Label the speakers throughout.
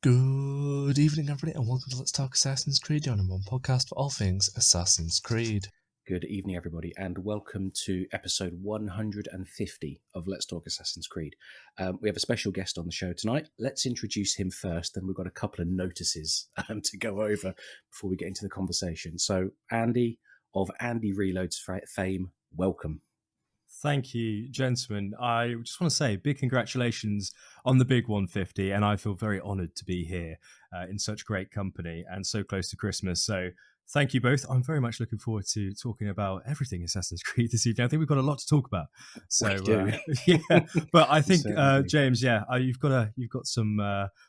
Speaker 1: Good evening, everybody, and welcome to Let's Talk Assassin's Creed, your number one podcast for all things Assassin's Creed.
Speaker 2: Good evening, everybody, and welcome to episode 150 of Let's Talk Assassin's Creed. We have a special guest on the show tonight. Let's introduce him first, and we've got a couple of notices to go over before we get into the conversation. So, Andy of AndyReloads fame, welcome.
Speaker 3: Thank you, gentlemen. I just want to say big congratulations on the big 150, and I feel very honoured to be here in such great company and so close to Christmas. So thank you both. I'm very much looking forward to talking about everything Assassin's Creed this evening. I think we've got a lot to talk about. So yeah, but I think James, you've got some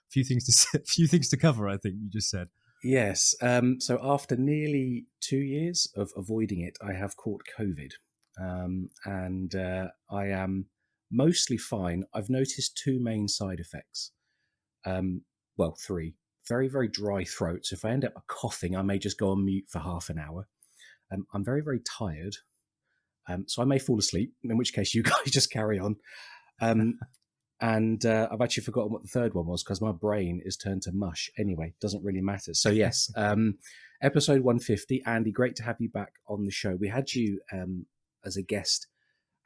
Speaker 3: few things to cover. I think you just said.
Speaker 2: Yes. So after nearly 2 years of avoiding it, I have caught COVID. And I am mostly fine. I've noticed two main side effects. Well, three. Very, very dry throat. So if I end up coughing, I may just go on mute for half an hour. I'm very, very tired. So I may fall asleep, in which case you guys just carry on. And I've actually forgotten what the third one was because my brain is turned to mush. Anyway, doesn't really matter. So yes, episode 150. Andy, great to have you back on the show. We had you as a guest,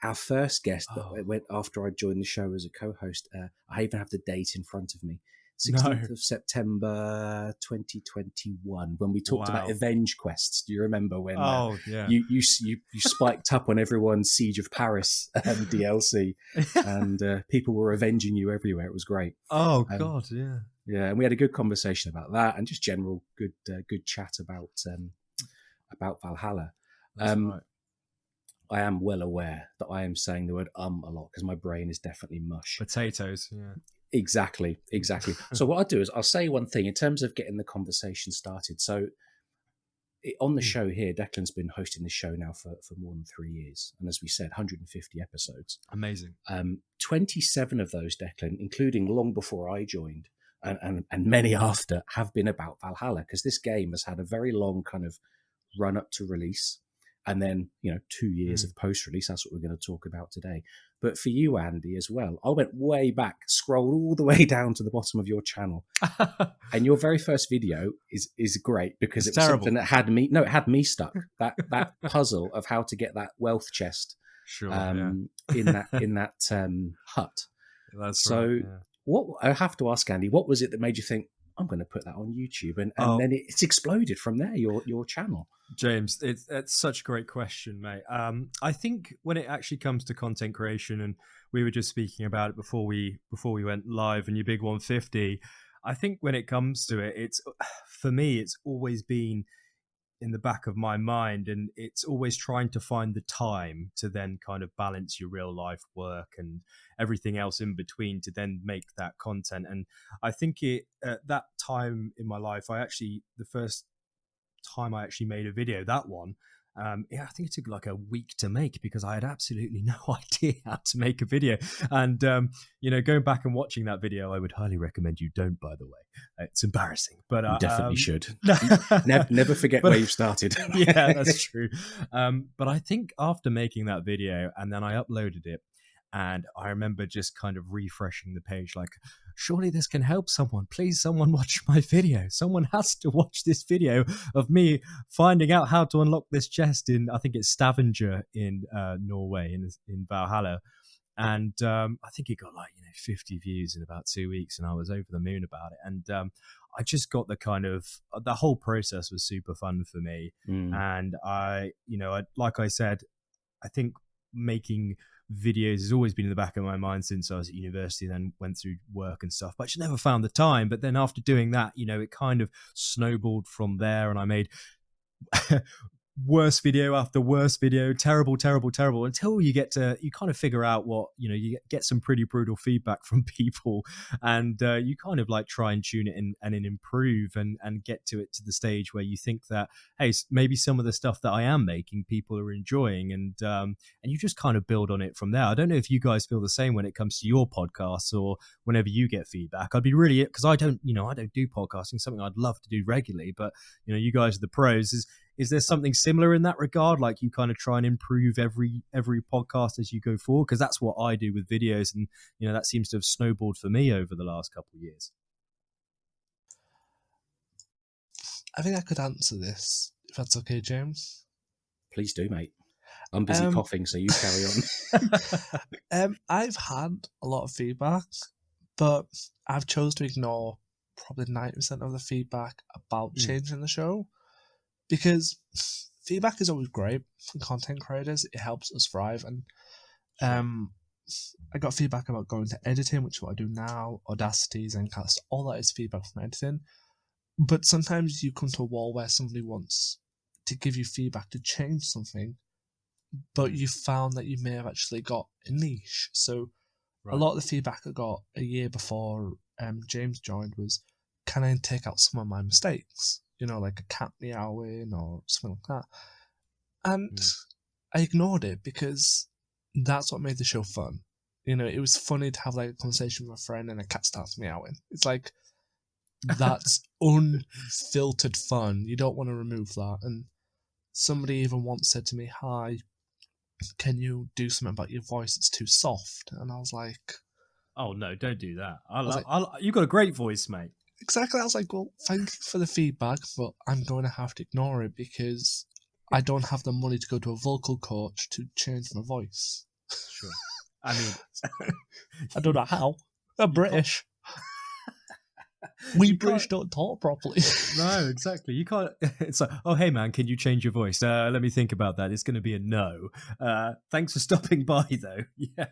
Speaker 2: our first guest that went after I joined the show as a co-host. I even have the date in front of me. 16th of September 2021, when we talked about Avenge quests. Do you remember when you spiked up on everyone's Siege of Paris DLC and people were avenging you everywhere? It was great.
Speaker 3: Oh, God, yeah.
Speaker 2: Yeah, and we had a good conversation about that and just general good chat about Valhalla.
Speaker 3: That's right.
Speaker 2: I am well aware that I am saying the word a lot because my brain is definitely mush.
Speaker 3: Potatoes, yeah.
Speaker 2: Exactly. So what I'll do is I'll say one thing in terms of getting the conversation started. So on the show here, Declan's been hosting the show now for more than 3 years. And as we said, 150 episodes.
Speaker 3: Amazing.
Speaker 2: 27 of those, Declan, including long before I joined and many after, have been about Valhalla because this game has had a very long kind of run up to release. And then, 2 years of post-release, that's what we're going to talk about today. But for you, Andy, as well, I went way back, scrolled all the way down to the bottom of your channel. And your very first video is great because it was something that had me stuck. That puzzle of how to get that wealth chest in that hut.
Speaker 3: That's
Speaker 2: so
Speaker 3: right, yeah.
Speaker 2: What I have to ask, Andy, what was it that made you think, I'm going to put that on YouTube? And then it's exploded from there, your channel.
Speaker 3: James, it's such a great question, mate. I think when it actually comes to content creation, and we were just speaking about it before we went live in your big 150, I think when it comes to it, it's for me, it's always been in the back of my mind, and it's always trying to find the time to then kind of balance your real life work and everything else in between to then make that content. And I think at that time in my life, the first time I actually made a video, that one, I think it took like a week to make because I had absolutely no idea how to make a video. And, going back and watching that video, I would highly recommend you don't, by the way. It's embarrassing. But
Speaker 2: you definitely should. Never forget where you started.
Speaker 3: Yeah, that's true. But I think after making that video and then I uploaded it, and I remember just kind of refreshing the page like, surely this can help someone. Please, someone watch my video. Someone has to watch this video of me finding out how to unlock this chest in, I think it's Stavanger in Norway, in Valhalla. And I think it got 50 views in about 2 weeks, and I was over the moon about it. And I just got the whole process was super fun for me. And like I said, I think making videos has always been in the back of my mind since I was at university, then went through work and stuff, but I just never found the time. But then after doing that, it kind of snowballed from there, and I made worst video after worst video, terrible until you kind of figure out what you get some pretty brutal feedback from people, and you kind of try and tune it in and improve and get to the stage where you think that, hey, maybe some of the stuff that I am making people are enjoying, and you just kind of build on it from there. I don't know if you guys feel the same when it comes to your podcasts or whenever you get feedback. I'd be really, because I don't do podcasting, something I'd love to do regularly, but you guys are the pros. Is there something similar in that regard? Like you kind of try and improve every podcast as you go forward? Because that's what I do with videos, and that seems to have snowballed for me over the last couple of years.
Speaker 1: I think I could answer this, if that's okay, James.
Speaker 2: Please do, mate. I'm busy coughing, so you carry on.
Speaker 1: I've had a lot of feedback, but I've chose to ignore probably 90% of the feedback about changing the show, because feedback is always great for content creators. It helps us thrive, and I got feedback about going to editing, which is what I do now, Audacity, Zencast, all that is feedback from editing. But sometimes you come to a wall where somebody wants to give you feedback to change something, but you found that you may have actually got a niche. So a lot of the feedback I got a year before James joined was, can I take out some of my mistakes? Like a cat meowing or something like that. And I ignored it because that's what made the show fun. It was funny to have like a conversation with a friend and a cat starts meowing. It's like, that's unfiltered fun. You don't want to remove that. And somebody even once said to me, hi, can you do something about your voice? It's too soft. And I was like,
Speaker 3: oh no, don't do that.
Speaker 1: You've
Speaker 3: got a great voice, mate.
Speaker 1: Exactly. I was like, well, thank you for the feedback, but I'm going to have to ignore it because I don't have the money to go to a vocal coach to change my voice.
Speaker 3: Sure. I mean,
Speaker 1: I don't know how. I'm British. We British don't talk properly.
Speaker 3: No, exactly. You can't. It's like, oh, hey, man, can you change your voice? Let me think about that. It's going to be a no. Thanks for stopping by, though. Yeah,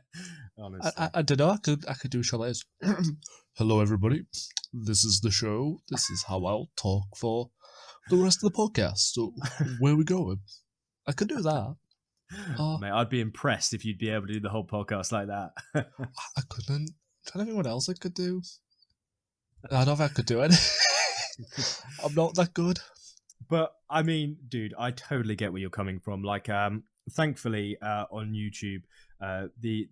Speaker 3: honestly.
Speaker 1: I don't know. I could do a show like this. Hello, everybody. This is the show. This is how I'll talk for the rest of the podcast. So, where are we going? I could do that.
Speaker 3: Mate, I'd be impressed if you'd be able to do the whole podcast like that.
Speaker 1: I couldn't. Trying to think what else I could do. I don't think I could do it. I'm not that good.
Speaker 3: But I mean, dude, I totally get where you're coming from. Like, thankfully, on YouTube, the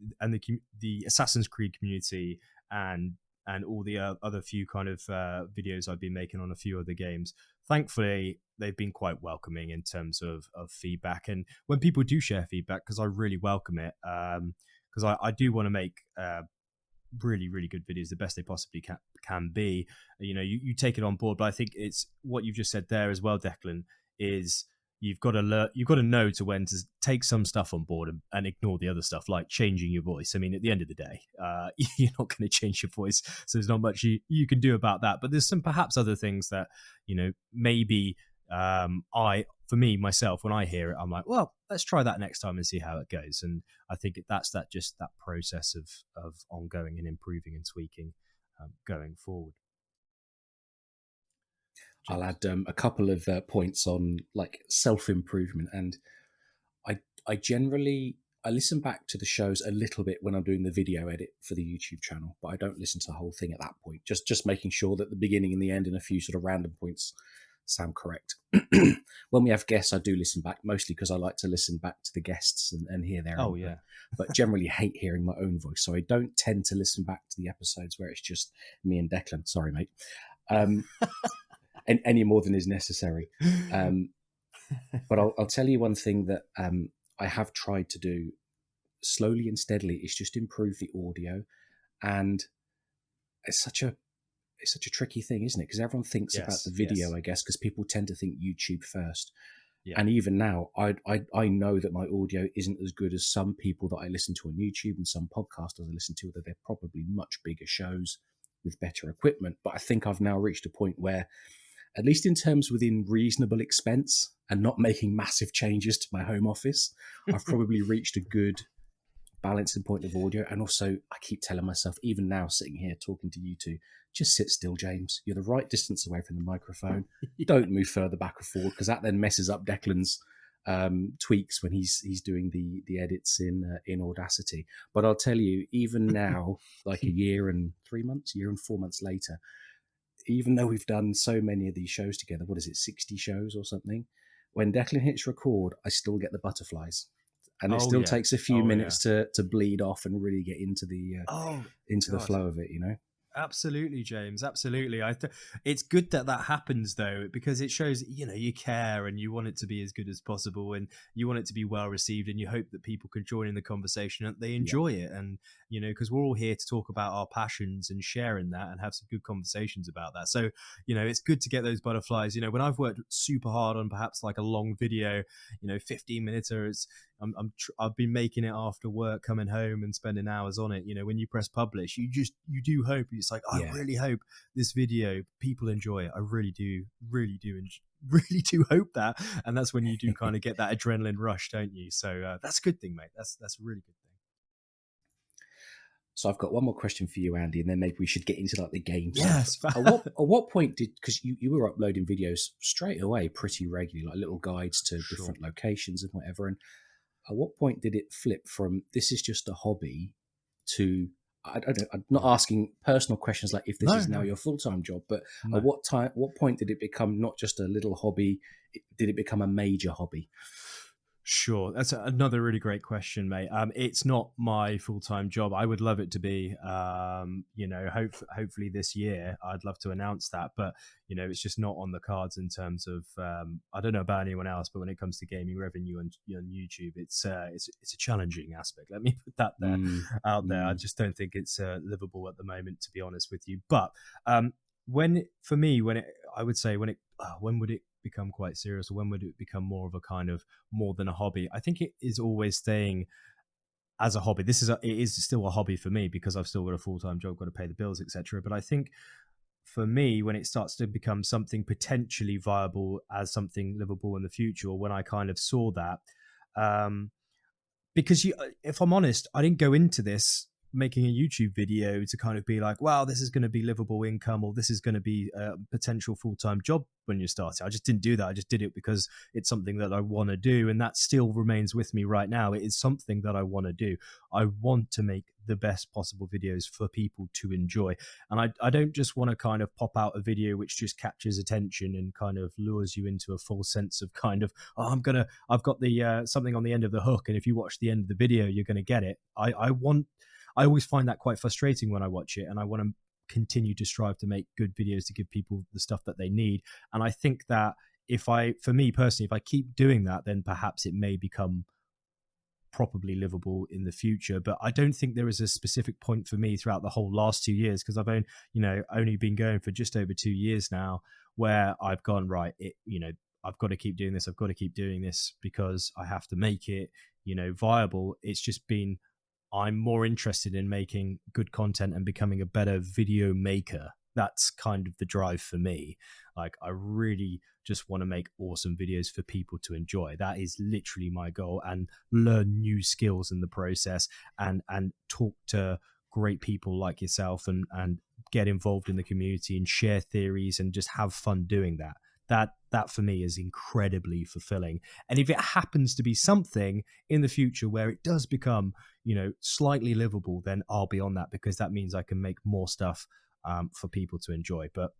Speaker 3: Assassin's Creed community and all the other few kind of videos I've been making on a few other games, thankfully, they've been quite welcoming in terms of feedback. And when people do share feedback, because I really welcome it, because I do want to make really, really good videos, the best they possibly can be. You take it on board, but I think it's what you've just said there as well, Declan, is you've got to know to when to take some stuff on board and ignore the other stuff, like changing your voice. I mean, at the end of the day, you're not going to change your voice, so there's not much you can do about that. But there's some perhaps other things that maybe for me myself, when I hear it, I'm like, well, let's try that next time and see how it goes. And I think that's that process of ongoing and improving and tweaking going forward.
Speaker 2: James? I'll add a couple of points on like self-improvement. And I generally listen back to the shows a little bit when I'm doing the video edit for the YouTube channel, but I don't listen to the whole thing at that point. Just making sure that the beginning and the end and a few sort of random points sound correct. When we have guests, I do listen back, mostly because I like to listen back to the guests and hear their input. Yeah. But generally hate hearing my own voice, so I don't tend to listen back to the episodes where it's just me and Declan. Sorry, mate. And any more than is necessary. But I'll tell you one thing that I have tried to do slowly and steadily is just improve the audio. And it's such a tricky thing, isn't it? Because everyone thinks about the video, I guess, because people tend to think YouTube first. Yeah. And even now, I know that my audio isn't as good as some people that I listen to on YouTube and some podcasters I listen to, that they're probably much bigger shows with better equipment. But I think I've now reached a point where, at least in terms within reasonable expense and not making massive changes to my home office, I've probably reached a good balancing point of audio. And also, I keep telling myself, even now sitting here talking to you two, just sit still, James. You're the right distance away from the microphone. Don't move further back or forward, because that then messes up Declan's tweaks when he's doing the edits in Audacity. But I'll tell you, even now, like a year and 4 months later, even though we've done so many of these shows together, what is it, 60 shows or something? When Declan hits record, I still get the butterflies. And it still takes a few minutes to bleed off and really get into the flow of it,
Speaker 3: Absolutely, James. Absolutely. It's good that that happens though, because it shows you care and you want it to be as good as possible, and you want it to be well received, and you hope that people can join in the conversation and they
Speaker 2: Yeah.
Speaker 3: enjoy it. And because we're all here to talk about our passions and sharing that and have some good conversations about that. So it's good to get those butterflies. When I've worked super hard on perhaps like a long video, 15 minutes, or I've been making it after work, coming home and spending hours on it. When you press publish, you do hope. It's like, I really hope this video people enjoy it. I really do, really do hope that. And that's when you do kind of get that adrenaline rush, don't you? So that's a good thing, mate. That's a really good thing.
Speaker 2: So I've got one more question for you, Andy, and then maybe we should get into like the game
Speaker 3: Yes.
Speaker 2: stuff. At what point because you were uploading videos straight away pretty regularly, like little guides to different locations and whatever, and at what point did it flip from this is just a hobby to I'm not asking personal questions like if this is now your full-time job, but at what point did it become not just a little hobby? Did it become a major hobby?
Speaker 3: Sure, that's another really great question, mate. It's not my full-time job. I would love it to be. Hopefully this year, I'd love to announce that, but it's just not on the cards in terms of. I don't know about anyone else, but when it comes to gaming revenue on YouTube, it's a challenging aspect. Let me put that out there. I just don't think it's livable at the moment, to be honest with you. But when would it become quite serious, or when would it become more of a kind of more than a hobby? I think it is always staying as a hobby. It is still a hobby for me because I've still got a full-time job, got to pay the bills, etc. But I think for me, when it starts to become something potentially viable as something livable in the future, or when I kind of saw that, because if I'm honest, I didn't go into this making a YouTube video to kind of be like, wow, this is going to be livable income, or this is going to be a potential full-time job when you're starting. I just didn't do that. I just did it because it's something that I want to do. And that still remains with me right now. It is something that I want to do. I want to make the best possible videos for people to enjoy. And I don't just want to kind of pop out a video which just captures attention and kind of lures you into a full sense of kind of, I've got the something on the end of the hook, and if you watch the end of the video, you're going to get it. I always find that quite frustrating when I watch it, and I want to continue to strive to make good videos to give people the stuff that they need. And I think that for me personally, if I keep doing that, then perhaps it may become properly livable in the future. But I don't think there is a specific point for me throughout the whole last 2 years, because I've only been going for just over 2 years now, where I've gone, right, I've got to keep doing this. I've got to keep doing this because I have to make it, viable. It's just been, I'm more interested in making good content and becoming a better video maker. That's kind of the drive for me. Like, I really just want to make awesome videos for people to enjoy. That is literally my goal, and learn new skills in the process, and talk to great people like yourself, and get involved in the community and share theories and just have fun doing that. That for me is incredibly fulfilling. And if it happens to be something in the future where it does become, slightly livable, then I'll be on that, because that means I can make more stuff for people to enjoy. But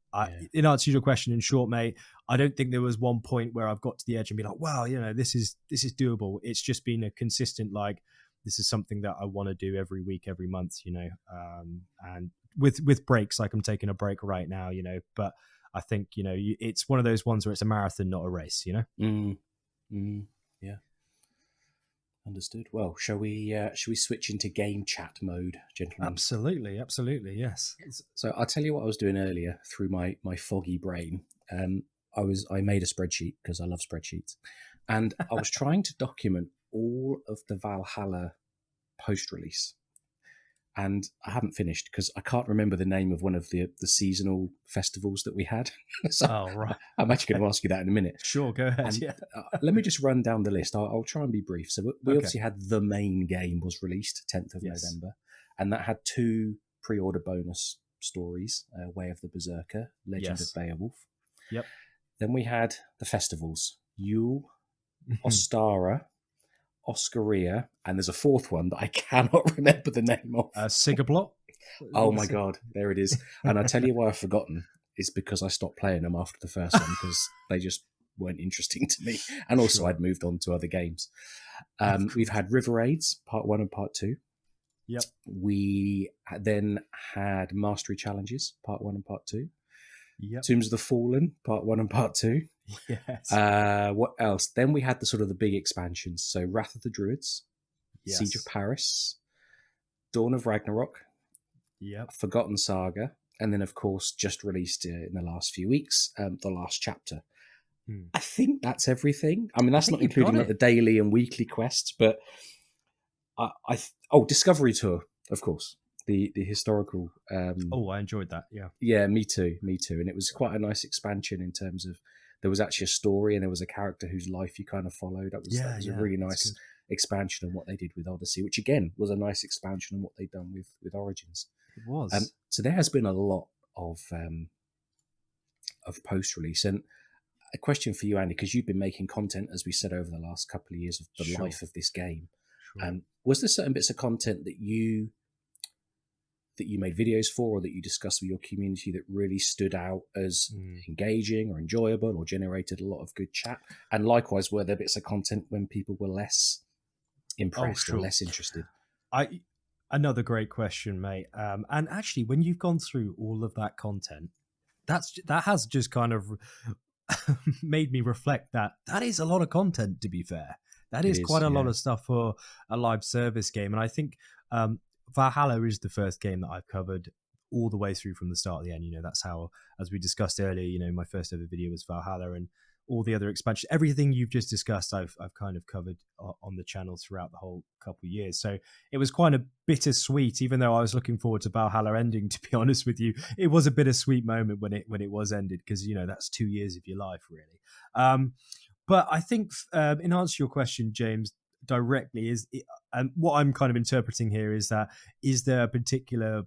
Speaker 3: in answer to your question, in short, mate, I don't think there was one point where I've got to the edge and be like, wow, this is doable. It's just been a consistent, like, this is something that I want to do every week, every month, and with breaks, like I'm taking a break right now, but I think, it's one of those ones where it's a marathon, not a race, Yeah.
Speaker 2: Understood. Well, shall we switch into game chat mode, gentlemen?
Speaker 3: Absolutely, yes.
Speaker 2: So I'll tell you what I was doing earlier through my foggy brain. I made a spreadsheet because I love spreadsheets, and I was trying to document all of the Valhalla post-release. And I haven't finished because I can't remember the name of one of the seasonal festivals that we had. So
Speaker 3: right.
Speaker 2: I'm actually going to ask you that in a minute.
Speaker 3: Sure, go ahead.
Speaker 2: And, let me just run down the list. I'll try and be brief. So we obviously had the main game was released 10th of November, and that had 2 pre-order bonus stories, Way of the Berserker, Legend of Beowulf.
Speaker 3: Yep.
Speaker 2: Then we had the festivals, Yule, Ostara, Oscaria, and there's a 4th one that I cannot remember the name of.
Speaker 3: Sigablot?
Speaker 2: Oh my God, there it is. And I tell you why I've forgotten. It's because I stopped playing them after the first one, because they just weren't interesting to me. And also I'd moved on to other games. We've had River Raids, Part 1 and Part 2.
Speaker 3: Yep.
Speaker 2: We then had Mastery Challenges, Part 1 and Part 2.
Speaker 3: Yep.
Speaker 2: Tombs of the Fallen, Part 1 and Part 2.
Speaker 3: Yes.
Speaker 2: What else? Then we had the sort of the big expansions. So Wrath of the Druids,
Speaker 3: Yes.
Speaker 2: Siege of Paris, Dawn of Ragnarok,
Speaker 3: Yep.
Speaker 2: Forgotten Saga, and then, of course, just released in the last few weeks, The Last Chapter. I think that's everything. I mean, that's not including like the daily and weekly quests, but Discovery Tour, of course, the historical.
Speaker 3: I enjoyed that.
Speaker 2: Yeah, me too, and it was quite a nice expansion in terms of there was actually a story and there was a character whose life you kind of followed. That was a really nice expansion on what they did with Odyssey, which again was a nice expansion on what they'd done with Origins.
Speaker 3: It was.
Speaker 2: So there has been a lot of post-release. And a question for you, Andy, because you've been making content, as we said, over the last couple of years of the life of this game. Was there certain bits of content that you made videos for, or that you discussed with your community, that really stood out as engaging or enjoyable or generated a lot of good chat? And likewise, were there bits of content when people were less impressed or less interested?
Speaker 3: Another great question, mate. And actually, when you've gone through all of that content, that has just kind of made me reflect that is a lot of content, to be fair. That is quite a lot of stuff for a live service game. And I think Valhalla is the first game that I've covered all the way through from the start to the end. That's how, as we discussed earlier, my first ever video was Valhalla, and all the other expansions, everything you've just discussed, I've kind of covered on the channel throughout the whole couple of years. So it was quite a bittersweet, even though I was looking forward to Valhalla ending, to be honest with you. It was a bittersweet moment when it was ended, because, that's 2 years of your life, really. But I think in answer to your question, James, directly, and what I'm kind of interpreting here is there a particular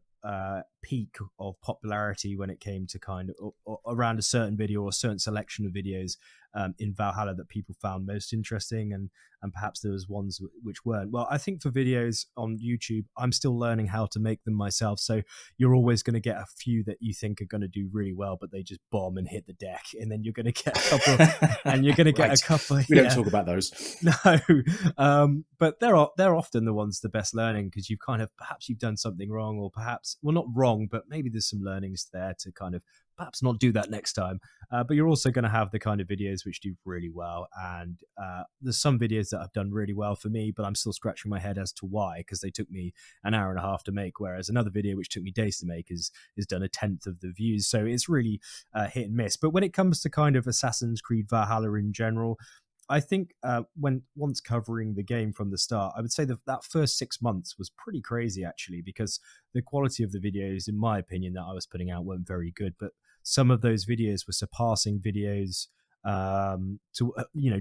Speaker 3: peak of popularity when it came to kind of around a certain video or a certain selection of videos in Valhalla that people found most interesting, and perhaps there was ones which weren't? Well, I think for videos on YouTube, I'm still learning how to make them myself, so you're always going to get a few that you think are going to do really well, but they just bomb and hit the deck, and then you're going to get a couple and you're going to get a couple.
Speaker 2: We don't talk about those.
Speaker 3: No, but they're often the ones the best learning, because perhaps you've done something wrong, or perhaps, well, not wrong, but maybe there's some learnings there to kind of perhaps not do that next time. But you're also going to have the kind of videos which do really well, and there's some videos that have done really well for me, but I'm still scratching my head as to why, because they took me an hour and a half to make, whereas another video which took me days to make is done a tenth of the views. So it's really hit and miss. But when it comes to kind of Assassin's Creed Valhalla in general, I think once covering the game from the start, I would say that first 6 months was pretty crazy, actually, because the quality of the videos, in my opinion, that I was putting out weren't very good. But some of those videos were surpassing videos to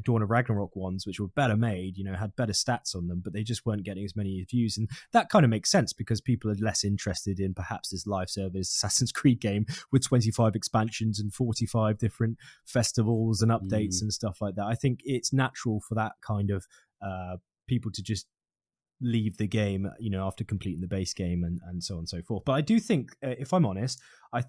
Speaker 3: Dawn of Ragnarok ones, which were better made, had better stats on them, but they just weren't getting as many views. And that kind of makes sense, because people are less interested in perhaps this live service Assassin's Creed game with 25 expansions and 45 different festivals and updates and stuff like that. I think it's natural for that kind of people to just leave the game, after completing the base game and so on and so forth. But I do think, if I'm honest, I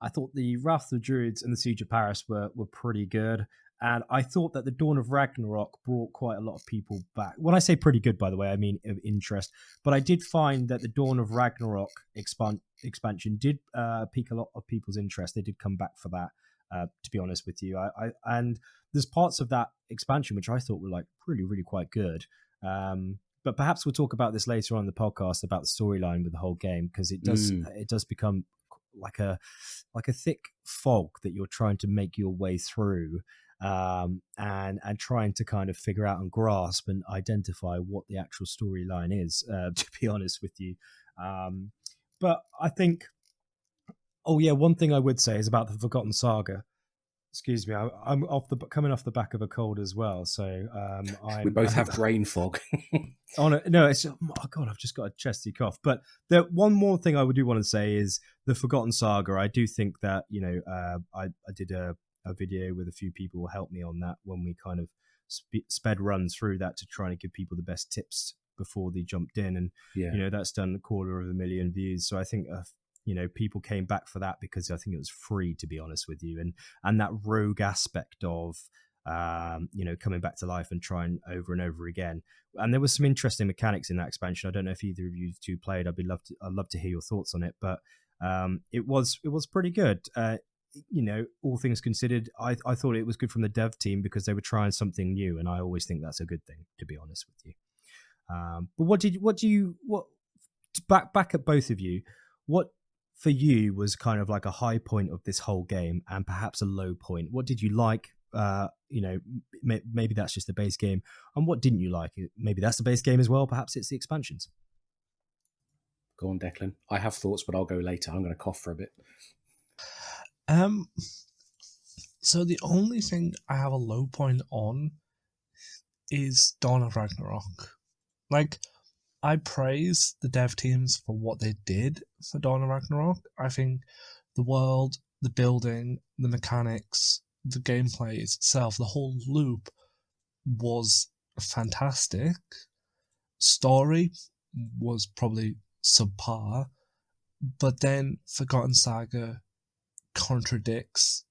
Speaker 3: thought the Wrath of the Druids and the Siege of Paris were pretty good. And I thought that the Dawn of Ragnarok brought quite a lot of people back. When I say pretty good, by the way, I mean of interest. But I did find that the Dawn of Ragnarok expansion did pique a lot of people's interest. They did come back for that, to be honest with you. And there's parts of that expansion which I thought were like really, really quite good. But perhaps we'll talk about this later on in the podcast, about the storyline with the whole game, because it does become like a thick fog that you're trying to make your way through, and trying to kind of figure out and grasp and identify what the actual storyline is, to be honest with you. But I think, one thing I would say is about the Forgotten Saga. Excuse me, I'm coming off the back of a cold as well, so
Speaker 2: we both have brain fog.
Speaker 3: No, it's oh god, I've just got a chesty cough. But the one more thing I do want to say is the Forgotten Saga. I do think that I did a video with a few people who helped me on that when we kind of sped run through that to try and give people the best tips before they jumped in, and that's done 250,000 views. So I think people came back for that because I think it was free, to be honest with you, and that rogue aspect of coming back to life and trying over and over again. And there was some interesting mechanics in that expansion. I don't know if either of you two played. I'd love to hear your thoughts on it, but it was pretty good. All things considered, I thought it was good from the dev team because they were trying something new, and I always think that's a good thing, to be honest with you. But back at both of you, what for you was kind of like a high point of this whole game and perhaps a low point? What did you like? Maybe that's just the base game. And what didn't you like? Maybe that's the base game as well. Perhaps it's the expansions.
Speaker 2: Go on, Declan. I have thoughts, but I'll go later. I'm going to cough for a bit.
Speaker 1: So the only thing I have a low point on is Dawn of Ragnarok. Like, I praise the dev teams for what they did for Dawn of Ragnarok. I think the world, the building, the mechanics, the gameplay itself, the whole loop was fantastic. Story was probably subpar, but then Forgotten Saga contradicts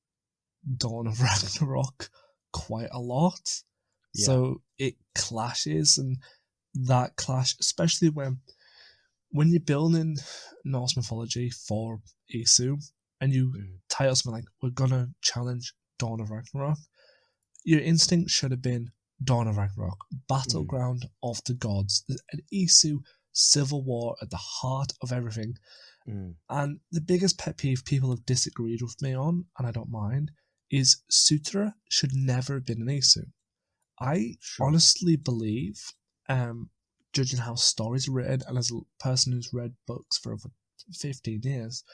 Speaker 1: Dawn of Ragnarok quite a lot. Yeah. So it clashes, and that clash, especially when you're building Norse mythology for Isu and you tie up something like, we're gonna challenge Dawn of Ragnarok, your instinct should have been Dawn of Ragnarok, battleground of the gods, an Isu civil war at the heart of everything. And the biggest pet peeve people have disagreed with me on, and I don't mind, is Sutra should never have been an Isu. I honestly believe, judging how stories are written, and as a person who's read books for over 15 years,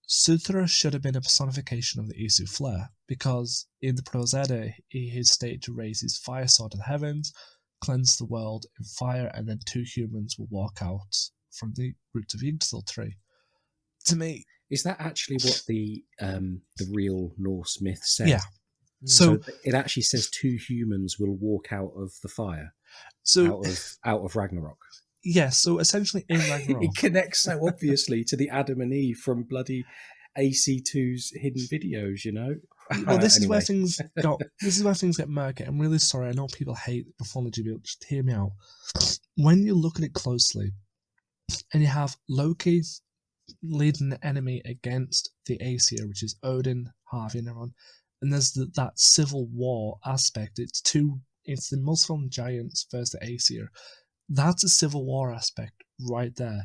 Speaker 1: Sutra should have been a personification of the Isu flare, because in the Prose Edda, he is stated to raise his fire sword to the heavens, cleanse the world in fire, and then 2 humans will walk out from the roots of Yggdrasil tree. To me,
Speaker 2: is that actually what the real Norse myth says?
Speaker 1: Yeah.
Speaker 2: So it actually says 2 humans will walk out of the fire, out of Ragnarok.
Speaker 1: Yeah, so essentially in Ragnarok,
Speaker 2: it connects so obviously to the Adam and Eve from bloody AC2's hidden videos, you know.
Speaker 1: Well, this is where things get murky. I'm really sorry. I know people hate mythology, but just hear me out. When you look at it closely, and you have Loki leading the enemy against the Aesir, which is Odin, Harvey, and everyone, and there's that civil war aspect. It's the Muspelheim giants versus the Aesir. That's a civil war aspect right there.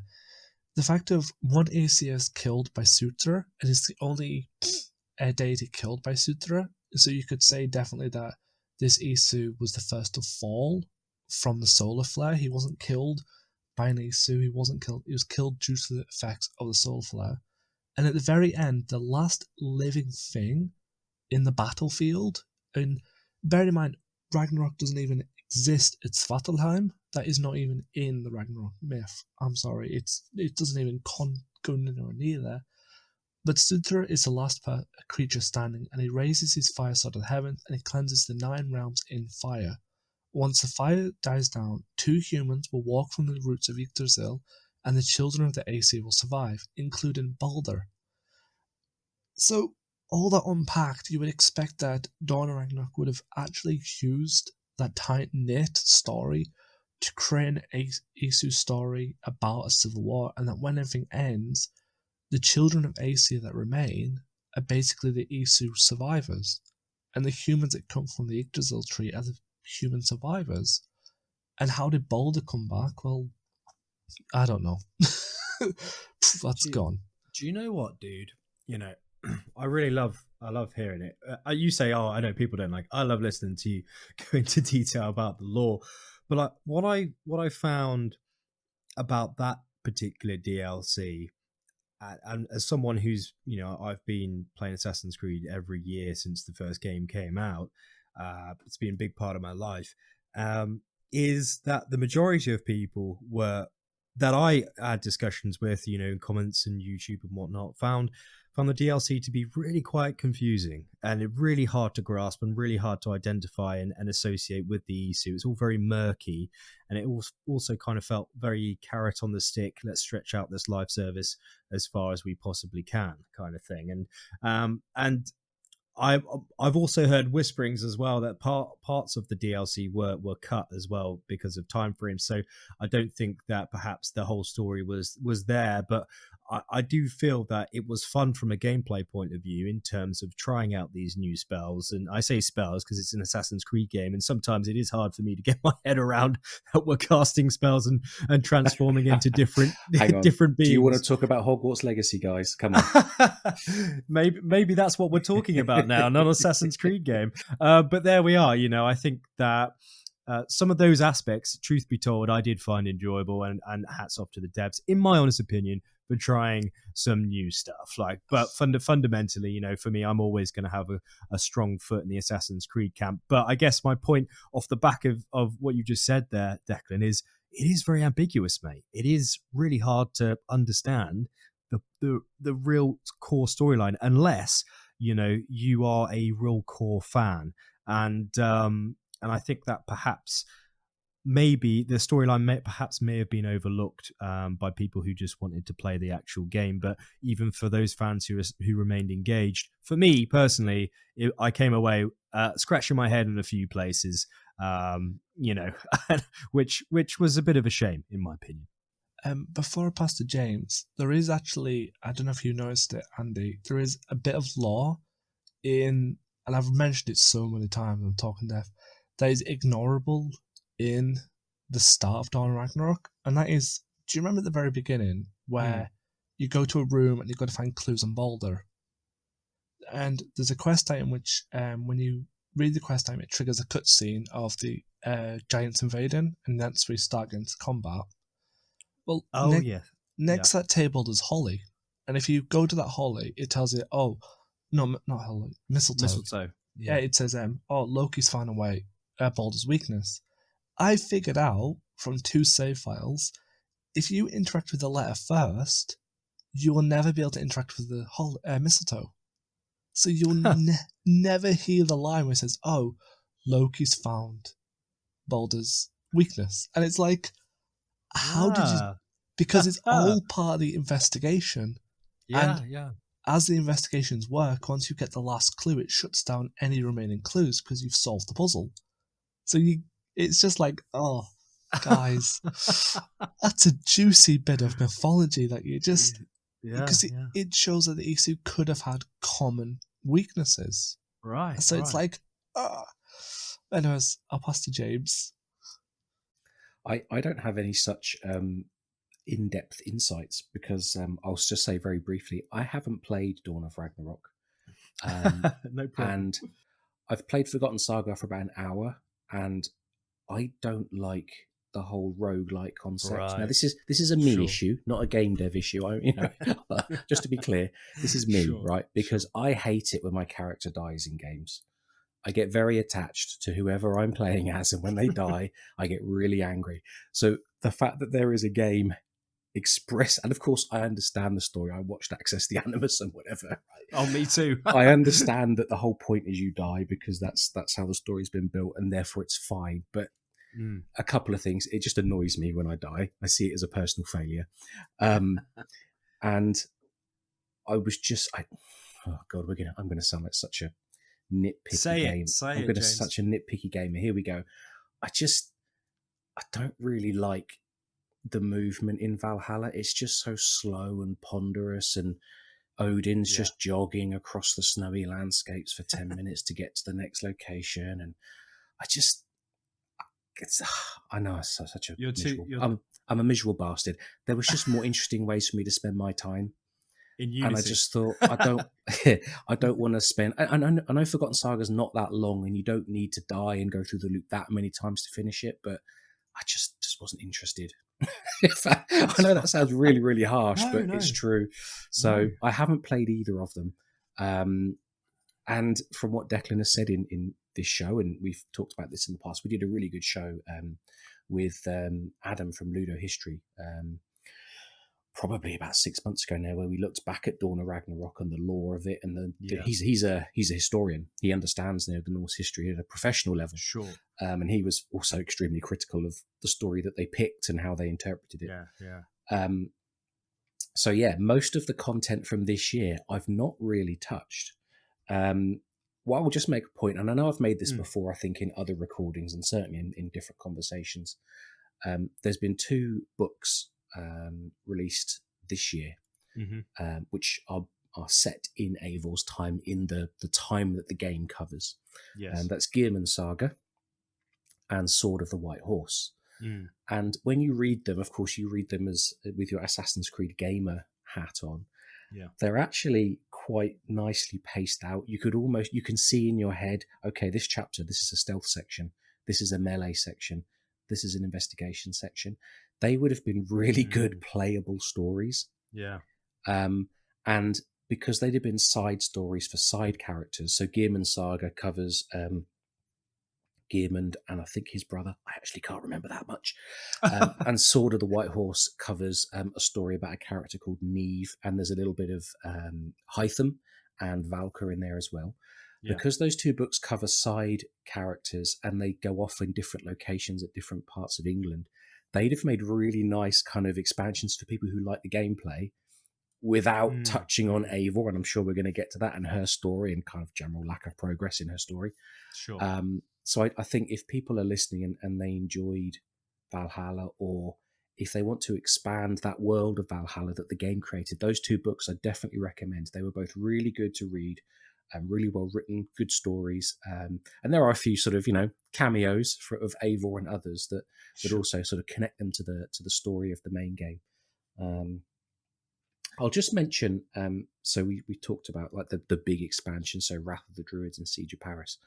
Speaker 1: The fact of one Aesir is killed by Sutra, and is the only deity killed by Sutra, so you could say definitely that this Isu was the first to fall from the solar flare. He wasn't killed by an Isu, he was killed due to the effects of the solar flare. And at the very end, the last living thing in the battlefield, and bear in mind, Ragnarok doesn't even exist, it's Svartalheim. That is not even in the Ragnarok myth. I'm sorry, it doesn't even go nowhere near there. But Sutra is the last creature standing, and he raises his fire sword to the heavens, and he cleanses the 9 realms in fire. Once the fire dies down, 2 humans will walk from the roots of Yggdrasil, and the children of the Aesir will survive, including Balder. So, all that unpacked, you would expect that Dawn of Ragnarok would have actually used that tight-knit story to create an Isu story about a civil war, and that when everything ends, the children of Aesir that remain are basically the Isu survivors, and the humans that come from the Yggdrasil tree are the human survivors. And how did Balder come back? Well, I don't know. That's gone.
Speaker 3: Do you know what, dude? I love hearing it. You say, oh, I know people don't like. I love listening to you go into detail about the lore, but like what I found about that particular DLC, and as someone who's I've been playing Assassin's Creed every year since the first game came out. It's been a big part of my life. Is that the majority of people that I had discussions with, in comments and YouTube and whatnot, found the DLC to be really quite confusing and really hard to grasp and really hard to identify and associate with the Isu. It's all very murky, and it also kind of felt very carrot on the stick. Let's stretch out this live service as far as we possibly can, kind of thing. And I've also heard whisperings as well that parts of the DLC were cut as well because of time frames. So I don't think that perhaps the whole story was there, but I do feel that it was fun from a gameplay point of view in terms of trying out these new spells. And I say spells because it's an Assassin's Creed game, and sometimes it is hard for me to get my head around that we're casting spells and transforming into different different beings.
Speaker 2: Do you want to talk about Hogwarts Legacy, guys? Come on.
Speaker 3: maybe that's what we're talking about now, not Assassin's Creed game. But there we are. I think that some of those aspects, truth be told, I did find enjoyable, and hats off to the devs, in my honest opinion, for trying some new stuff. But fundamentally, for me, I'm always going to have a strong foot in the Assassin's Creed camp. But I guess my point off the back of what you just said there, Declan, is it is very ambiguous, mate. It is really hard to understand the real core storyline unless you are a real core fan, and I think that perhaps maybe the storyline may have been overlooked by people who just wanted to play the actual game. But even for those fans who remained engaged, for me personally, I came away scratching my head in a few places, which was a bit of a shame in my opinion.
Speaker 1: Before I pass to James, there is actually, I don't know if you noticed it, Andy, there is a bit of lore in, and I've mentioned it so many times on Talking Death, that is ignorable in the start of Dawn of Ragnarok, and that is, do you remember at the very beginning where you go to a room and you've got to find clues on Balder? And there's a quest item which, when you read the quest item, it triggers a cutscene of the giants invading, and that's where you start getting to combat. Well, next to that table there's holly, and if you go to that holly, it tells you, oh, no, not holly, mistletoe. Yeah, it says, Loki's found away Balder's weakness. I figured out from 2 save files, if you interact with the letter first, you will never be able to interact with the mistletoe. So you'll never hear the line where it says, oh, Loki's found Balder's weakness. And it's like, how did you... Because it's all part of the investigation. Yeah. As the investigations work, once you get the last clue, it shuts down any remaining clues because you've solved the puzzle. So it's just like, oh, guys, that's a juicy bit of mythology that you just... because it shows that the Isu could have had common weaknesses.
Speaker 3: Right.
Speaker 1: So it's like, anyways, I'll pass to James.
Speaker 2: I don't have any such in-depth insights because I'll just say very briefly, I haven't played Dawn of Ragnarok.
Speaker 3: No problem.
Speaker 2: And I've played Forgotten Saga for about an hour, and I don't like the whole roguelike concept. Right. Now, this is a me issue, not a game dev issue. Just to be clear, this is me, right? Because I hate it when my character dies in games. I get very attached to whoever I'm playing as, and when they die, I get really angry. So the fact that there is a game and of course I understand the story. I watched Access the Animus and whatever. Right?
Speaker 3: Oh, me too.
Speaker 2: I understand that the whole point is you die because that's how the story's been built, and therefore it's fine. But a couple of things, it just annoys me when I die. I see it as a personal failure. And I was just, oh God, I'm going to sound like such a nitpicky gamer. I'm going to such a nitpicky gamer. Here we go. I don't really like the movement in Valhalla. It's just so slow and ponderous, and Odin's just jogging across the snowy landscapes for 10 minutes to get to the next location. And I know, it's such a I'm a miserable bastard. There was just more interesting ways for me to spend my time. And I just thought, I don't want to spend... I know Forgotten Saga's not that long, and you don't need to die and go through the loop that many times to finish it, but I just wasn't interested. I know that sounds really, really harsh, but it's true. So I haven't played either of them. And from what Declan has said in this show, and we've talked about this in the past, we did a really good show with Adam from Ludo History, probably about 6 months ago now, where we looked back at Dawn of Ragnarok and the lore of it. And he's a historian. He understands the Norse history at a professional level.
Speaker 3: Sure.
Speaker 2: And he was also extremely critical of the story that they picked and how they interpreted it.
Speaker 3: Yeah.
Speaker 2: So most of the content from this year I've not really touched. well, I'll just make a point, and I know I've made this before, I think, in other recordings and certainly in different conversations. There's been 2 books released this year, which are set in Eivor's time, in the time that the game covers.
Speaker 3: Yes.
Speaker 2: That's Gearman's Saga and Sword of the White Horse. And when you read them, of course, you read them as with your Assassin's Creed gamer hat on.
Speaker 3: Yeah.
Speaker 2: They're actually quite nicely paced out. You can see in your head, okay, this chapter, this is a stealth section, this is a melee section, this is an investigation section. They would have been really good playable stories.
Speaker 3: Yeah.
Speaker 2: And because they'd have been side stories for side characters, so Gearman's Saga covers Gearman and I think his brother. I actually can't remember that much. And Sword of the White Horse covers a story about a character called Neve, and there's a little bit of Hytham and Valka in there as well. Yeah. Because those 2 books cover side characters and they go off in different locations at different parts of England, they'd have made really nice kind of expansions for people who like the gameplay without touching on Eivor, and I'm sure we're going to get to that and her story and kind of general lack of progress in her story.
Speaker 3: Sure.
Speaker 2: So I think if people are listening and they enjoyed Valhalla, or if they want to expand that world of Valhalla that the game created, those 2 books I definitely recommend. They were both really good to read and really well written, good stories. And there are a few sort of, cameos of Eivor and others that also sort of connect them to the story of the main game. I'll just mention, so we talked about like the big expansion, so Wrath of the Druids and Siege of Paris.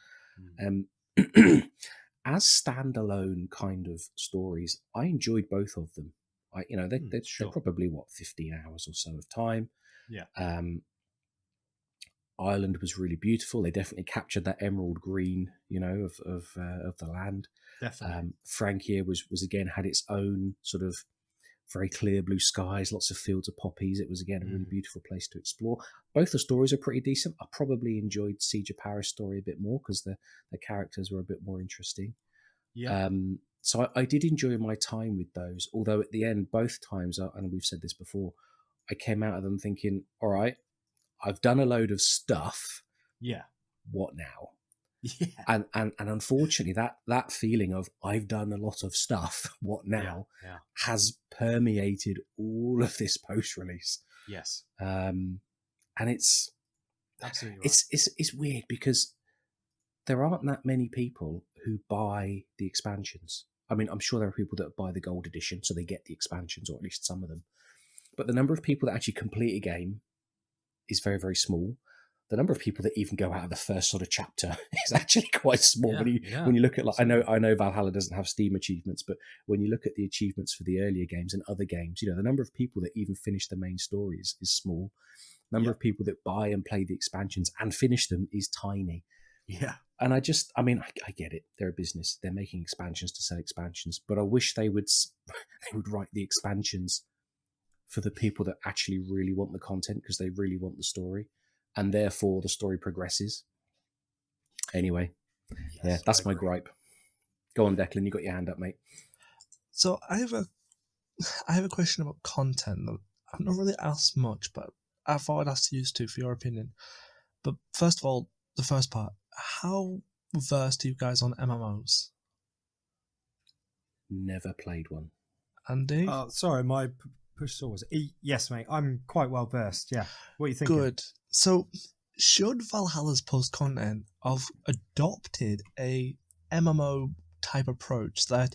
Speaker 2: As standalone kind of stories, I enjoyed both of them. They're probably 15 hours or so of time.
Speaker 3: Yeah.
Speaker 2: Ireland was really beautiful. They definitely captured that emerald green, of the land.
Speaker 3: Definitely.
Speaker 2: Francia was again had its own sort of very clear blue skies, lots of fields of poppies. It was again a really beautiful place to explore. Both the stories are pretty decent. I probably enjoyed Siege of Paris' story a bit more because the characters were a bit more interesting.
Speaker 3: Yeah.
Speaker 2: So I did enjoy my time with those. Although at the end, both times, and we've said this before, I came out of them thinking, all right, I've done a load of stuff.
Speaker 3: Yeah.
Speaker 2: What now?
Speaker 3: Yeah.
Speaker 2: And unfortunately that feeling of I've done a lot of stuff, what now, has permeated all of this post-release.
Speaker 3: Yes.
Speaker 2: And it's
Speaker 3: absolutely right.
Speaker 2: It's weird because there aren't that many people who buy the expansions. I mean, I'm sure there are people that buy the gold edition, so they get the expansions, or at least some of them. But the number of people that actually complete a game is very, very small. The number of people that even go out of the first sort of chapter is actually quite small. When you look at, like, I know Valhalla doesn't have Steam achievements, but when you look at the achievements for the earlier games and other games, the number of people that even finish the main stories is small. The number of people that buy and play the expansions and finish them is tiny.
Speaker 3: Yeah.
Speaker 2: And I get it. They're a business. They're making expansions to sell expansions, but I wish they would write the expansions for the people that actually really want the content because they really want the story. And therefore, the story progresses. Anyway, that's my gripe. Go on, Declan. You got your hand up, mate.
Speaker 1: So I have a question about content. I've not really asked much, but I thought I'd ask you too for your opinion. But first of all, the first part: how versed are you guys on MMOs?
Speaker 2: Never played one.
Speaker 1: Andy?
Speaker 3: Sorry, my push was yes, mate. I'm quite well versed. Yeah. What are you thinking?
Speaker 1: Good. So, should Valhalla's post content have adopted a MMO type approach that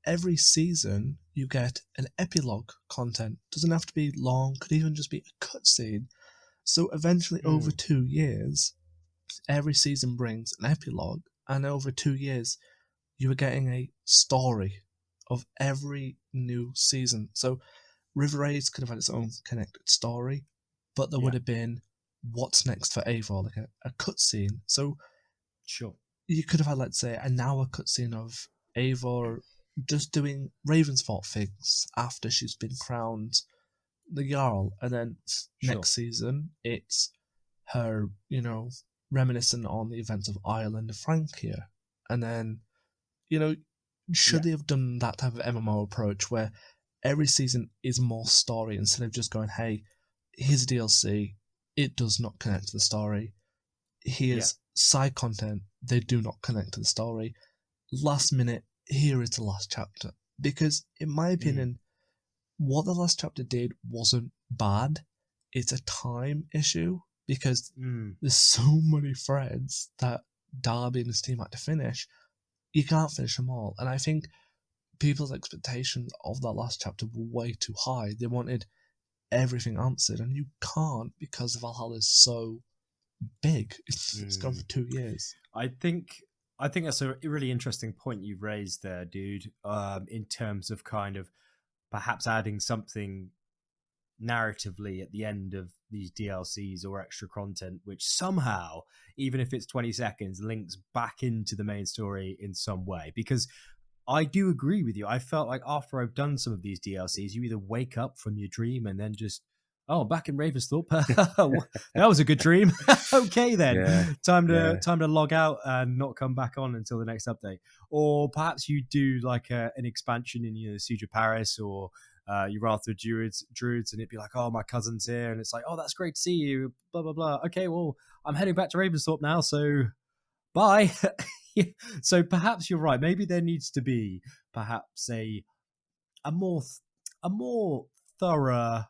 Speaker 1: every season you get an epilogue content? Doesn't have to be long, could even just be a cutscene. So eventually, over 2 years, every season brings an epilogue, and over 2 years, you are getting a story of every new season. So River Raids could have had its own connected story, but there would have been what's next for Eivor, like a cutscene. So
Speaker 3: sure,
Speaker 1: you could have had, let's say, an hour cutscene of Eivor just doing Ravensfort things after she's been crowned the Jarl, and then next season it's her, reminiscent on the events of Ireland and Francia. And then, should they have done that type of MMO approach where every season is more story instead of just going, hey, here's a DLC, it does not connect to the story. here's side content, they do not connect to the story. Last minute, here is the last chapter. Because, in my opinion, what the last chapter did wasn't bad. It's a time issue, because there's so many threads that Darby and his team had to finish. You can't finish them all. And I think people's expectations of that last chapter were way too high. They wanted everything answered, and you can't, because Valhalla is so big. It's gone for 2 years.
Speaker 3: I think that's a really interesting point you've raised there, dude. In terms of kind of perhaps adding something narratively at the end of these DLCs or extra content, which somehow, even if it's 20 seconds, links back into the main story in some way. Because I do agree with you. I felt like after I've done some of these DLCs, you either wake up from your dream and then just, oh, back in Ravensthorpe. That was a good dream. Okay, then time to log out and not come back on until the next update. Or perhaps you do like an expansion in Siege of Paris, or you run through druids, and it'd be like, oh, my cousin's here, and it's like, oh, that's great to see you. Blah blah blah. Okay, well, I'm heading back to Ravensthorpe now, so bye. So perhaps you're right. Maybe there needs to be perhaps a more thorough.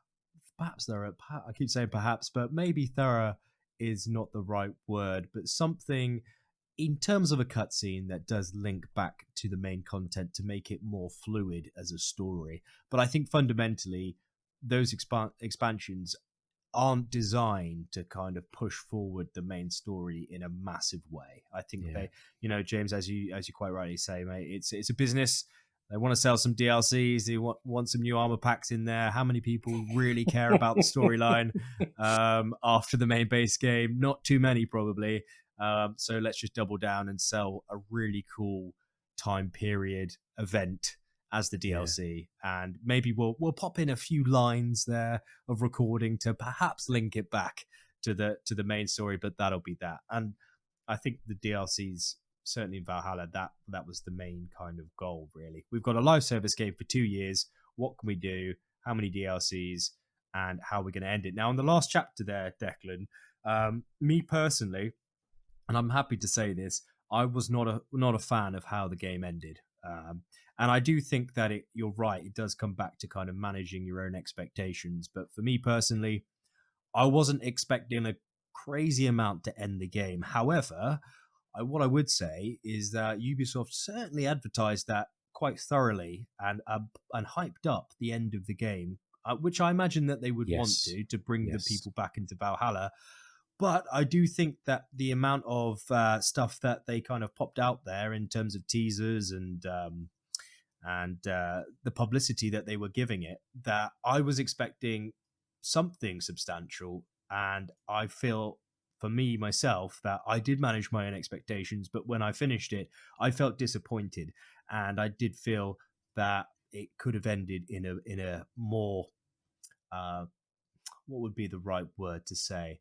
Speaker 3: Perhaps thorough. I keep saying perhaps, but maybe thorough is not the right word. But something in terms of a cutscene that does link back to the main content to make it more fluid as a story. But I think fundamentally, those expansions aren't designed to kind of push forward the main story in a massive way. I think they, James, as you quite rightly say, mate, it's a business. They want to sell some DLCs. They want some new armor packs in there. How many people really care about the storyline after the main base game? Not too many, probably. So let's just double down and sell a really cool time period event as the DLC, and maybe we'll pop in a few lines there of recording to perhaps link it back to the main story, but that'll be that. And I think the DLCs, certainly in Valhalla, that was the main kind of goal, really. We've got a live service game for 2 years. What can we do? How many DLCs? And how are we going to end it? Now, in the last chapter there, Declan, me personally, and I'm happy to say this, I was not a fan of how the game ended. And I do think that you're right. It does come back to kind of managing your own expectations. But for me personally, I wasn't expecting a crazy amount to end the game. However, what I would say is that Ubisoft certainly advertised that quite thoroughly and hyped up the end of the game, which I imagine that they would want to bring the people back into Valhalla. But I do think that the amount of stuff that they kind of popped out there in terms of teasers and the publicity that they were giving it, that I was expecting something substantial. And I feel, for me, myself, that I did manage my own expectations. But when I finished it, I felt disappointed. And I did feel that it could have ended in a more, what would be the right word to say?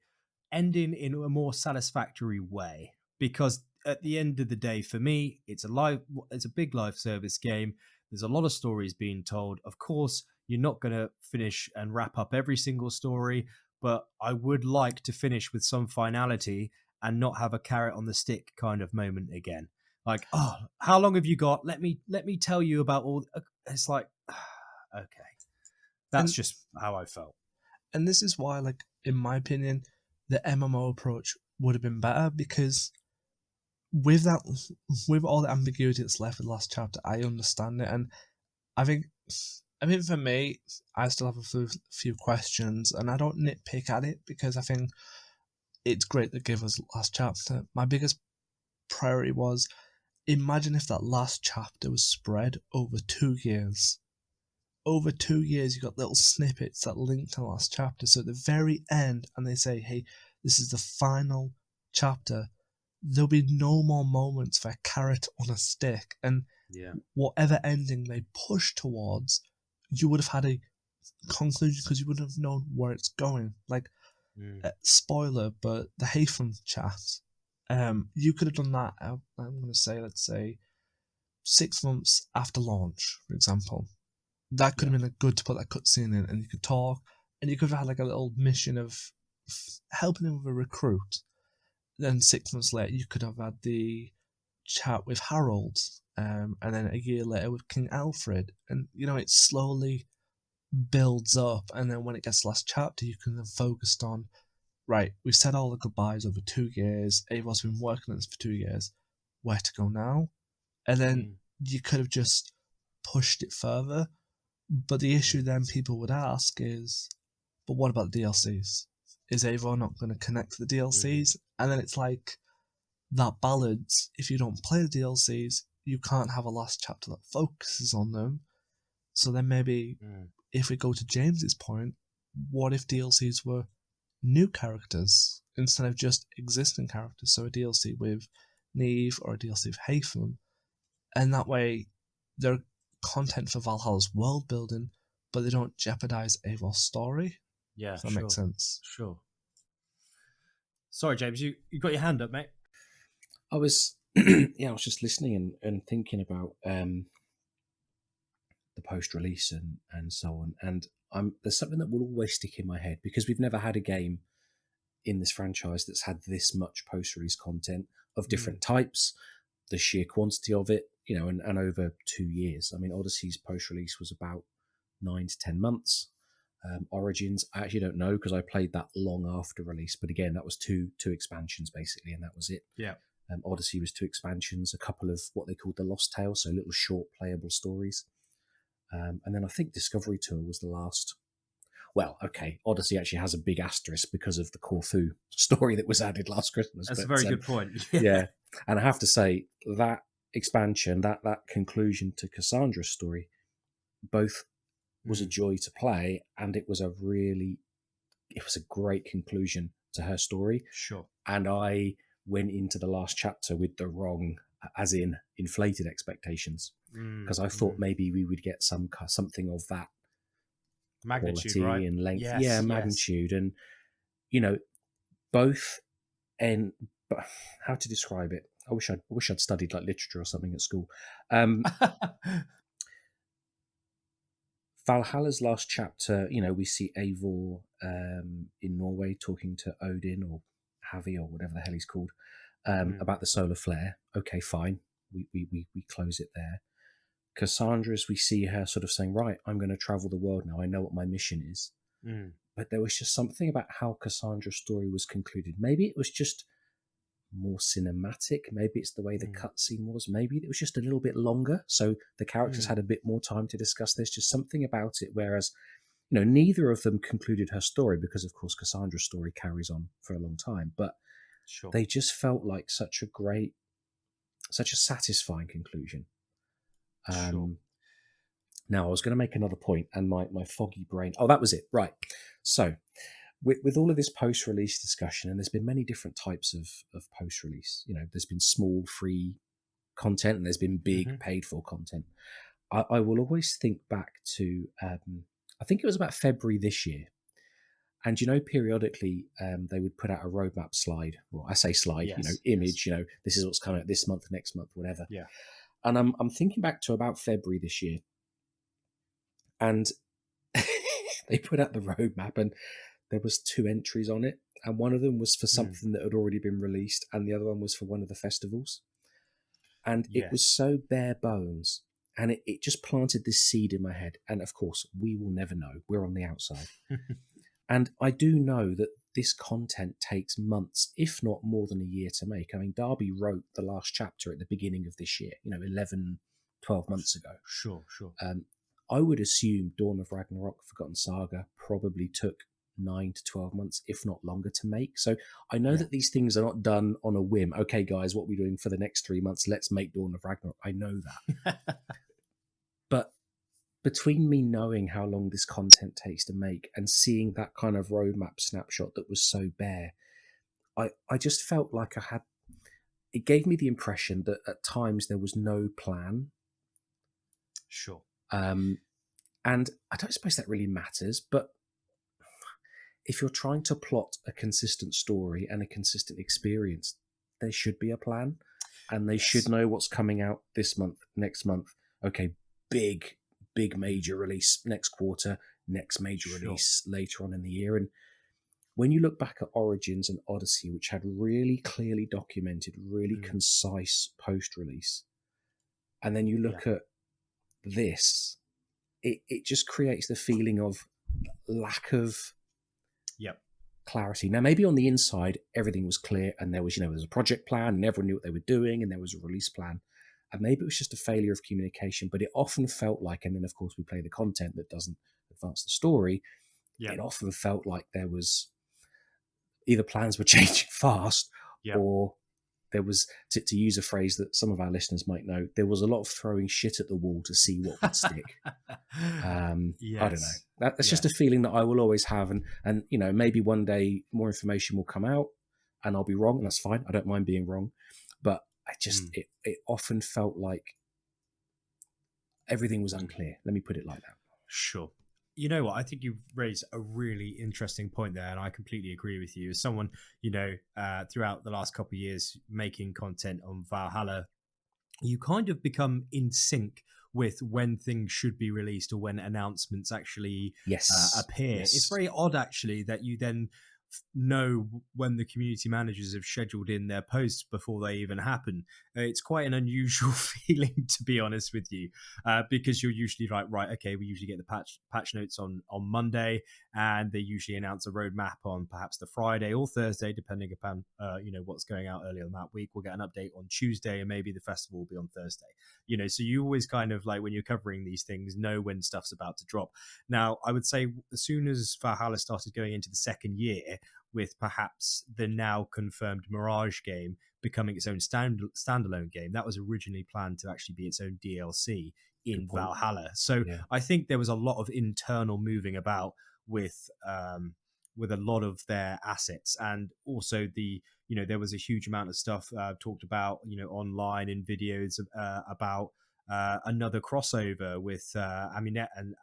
Speaker 3: Ending in a more satisfactory way. Because at the end of the day, for me, it's a big live service game. There's a lot of stories being told. Of course, you're not going to finish and wrap up every single story, but I would like to finish with some finality and not have a carrot on the stick kind of moment again. Like, oh, how long have you got? Let me tell you about all. It's like, okay, that's just how I felt.
Speaker 1: And this is why, like, in my opinion, the MMO approach would have been better, because with all the ambiguity that's left with the last chapter, I understand it, and I think for me, I still have a few questions, and I don't nitpick at it because I think it's great to give us the last chapter. My biggest priority was, imagine if that last chapter was spread over 2 years. Over 2 years, you got little snippets that link to the last chapter. So at the very end, and they say, hey, this is the final chapter, there'll be no more moments for a carrot on a stick. And whatever ending they push towards, you would have had a conclusion because you wouldn't have known where it's going. Like, spoiler, but the Haytham chat, you could have done that, I'm going to say, let's say, 6 months after launch, for example. That could have been good to put that cutscene in, and you could talk, and you could have had like a little mission of helping him with a recruit. then 6 months later you could have had the chat with Harold, and then a year later with King Alfred, and it slowly builds up, and then when it gets to the last chapter you can then focus on, right, we've said all the goodbyes over 2 years, Eivor's been working on this for 2 years, where to go now? And then you could have just pushed it further, but the issue then people would ask is, but what about the DLCs? Is Eivor not going to connect to the DLCs? And then it's like that balance. If you don't play the DLCs, you can't have a last chapter that focuses on them. So then maybe if we go to James's point, what if DLCs were new characters instead of just existing characters? So a DLC with Neve or a DLC with Haytham, and that way they're content for Valhalla's world building, but they don't jeopardize Eivor's story.
Speaker 3: Yeah,
Speaker 1: if that makes sense.
Speaker 3: Sure. Sorry, James, you got your hand up, mate.
Speaker 2: I was I was just listening and thinking about the post-release and so on, and there's something that will always stick in my head, because we've never had a game in this franchise that's had this much post-release content of different types, the sheer quantity of it, and over 2 years. I mean, Odyssey's post-release was about 9 to 10 months. Origins, I actually don't know, because I played that long after release, but again, that was two expansions basically, and that was it.
Speaker 3: Yeah.
Speaker 2: Odyssey was 2 expansions, a couple of what they called the Lost Tales, so little short playable stories. And then I think Discovery Tour was the last. Well, okay, Odyssey actually has a big asterisk because of the Corfu story that was added last Christmas.
Speaker 3: That's a very good point.
Speaker 2: Yeah. And I have to say, that expansion, that conclusion to Cassandra's story, both was a joy to play, and it was a great conclusion to her story.
Speaker 3: Sure.
Speaker 2: And I went into the last chapter with the wrong, as in inflated expectations, because I thought maybe we would get something of that
Speaker 3: magnitude,
Speaker 2: quality
Speaker 3: right?
Speaker 2: and length.
Speaker 3: Yes,
Speaker 2: magnitude. And both, and but how to describe it? I wish I'd studied like literature or something at school. Valhalla's last chapter, we see Eivor in Norway talking to Odin or Havi or whatever the hell he's called about the solar flare. Okay, fine. We close it there. Cassandra's, we see her sort of saying, right, I'm going to travel the world now. I know what my mission is. But there was just something about how Cassandra's story was concluded. Maybe it was just more cinematic. Maybe it's the way the cutscene was. Maybe it was just a little bit longer, so the characters had a bit more time to discuss this. Just something about it. Whereas, neither of them concluded her story, because of course Cassandra's story carries on for a long time. But they just felt like such a satisfying conclusion. Now, I was going to make another point, and my foggy brain. Oh, that was it. Right. So, with all of this post-release discussion, and there's been many different types of post-release. There's been small, free content, and there's been big, paid-for content. I will always think back to, I think it was about February this year. And, periodically they would put out a roadmap slide. Well, I say slide, image, this is what's coming out this month, next month, whatever.
Speaker 3: Yeah.
Speaker 2: And I'm thinking back to about February this year. And they put out the roadmap, and there was 2 entries on it. And one of them was for something that had already been released, and the other one was for one of the festivals. And it was so bare bones. And it just planted this seed in my head. And of course, we will never know. We're on the outside. And I do know that this content takes months, if not more than a year to make. I mean, Darby wrote the last chapter at the beginning of this year, 11, 12 months ago.
Speaker 3: Sure.
Speaker 2: I would assume Dawn of Ragnarok, Forgotten Saga probably took 9 to 12 months, if not longer, to make. So I know that these things are not done on a whim. Okay, guys, what are we doing for the next 3 months? Let's make Dawn of Ragnarok. I know that. But between me knowing how long this content takes to make and seeing that kind of roadmap snapshot that was so bare, I just felt like it gave me the impression that at times there was no plan.
Speaker 3: Sure.
Speaker 2: And I don't suppose that really matters, but if you're trying to plot a consistent story and a consistent experience, there should be a plan, and they should know what's coming out this month, next month. Okay, big major release next quarter, next major release later on in the year. And when you look back at Origins and Odyssey, which had really clearly documented, really concise post-release, and then you look at this, it just creates the feeling of lack of clarity. Now, maybe on the inside, everything was clear, and there was, there was a project plan, and everyone knew what they were doing, and there was a release plan. And maybe it was just a failure of communication, but it often felt like, and then of course we play the content that doesn't advance the story, it often felt like there was either plans were changing fast, or there was, to use a phrase that some of our listeners might know, there was a lot of throwing shit at the wall to see what would stick. I don't know. That's just a feeling that I will always have. And maybe one day more information will come out and I'll be wrong, and that's fine. I don't mind being wrong. But I just, it often felt like everything was unclear. Let me put it like that.
Speaker 3: Sure. You know what? I think you've raised a really interesting point there, and I completely agree with you. As someone, throughout the last couple of years making content on Valhalla, you kind of become in sync with when things should be released or when announcements actually appear. Yes. It's very odd, actually, that you then know when the community managers have scheduled in their posts before they even happen. It's quite an unusual feeling, to be honest with you, because you're usually like, right, okay, we usually get the patch notes on Monday, and they usually announce a roadmap on perhaps the Friday or Thursday, depending upon what's going out earlier in that week. We'll get an update on Tuesday, and maybe the festival will be on Thursday. So you always kind of, like, when you're covering these things, know when stuff's about to drop. Now, I would say as soon as Valhalla started going into the second year, with perhaps the now confirmed Mirage game becoming its own standalone game, that was originally planned to actually be its own DLC in Valhalla. So I think there was a lot of internal moving about with a lot of their assets, and also there was a huge amount of stuff talked about online in videos about another crossover with Aminet and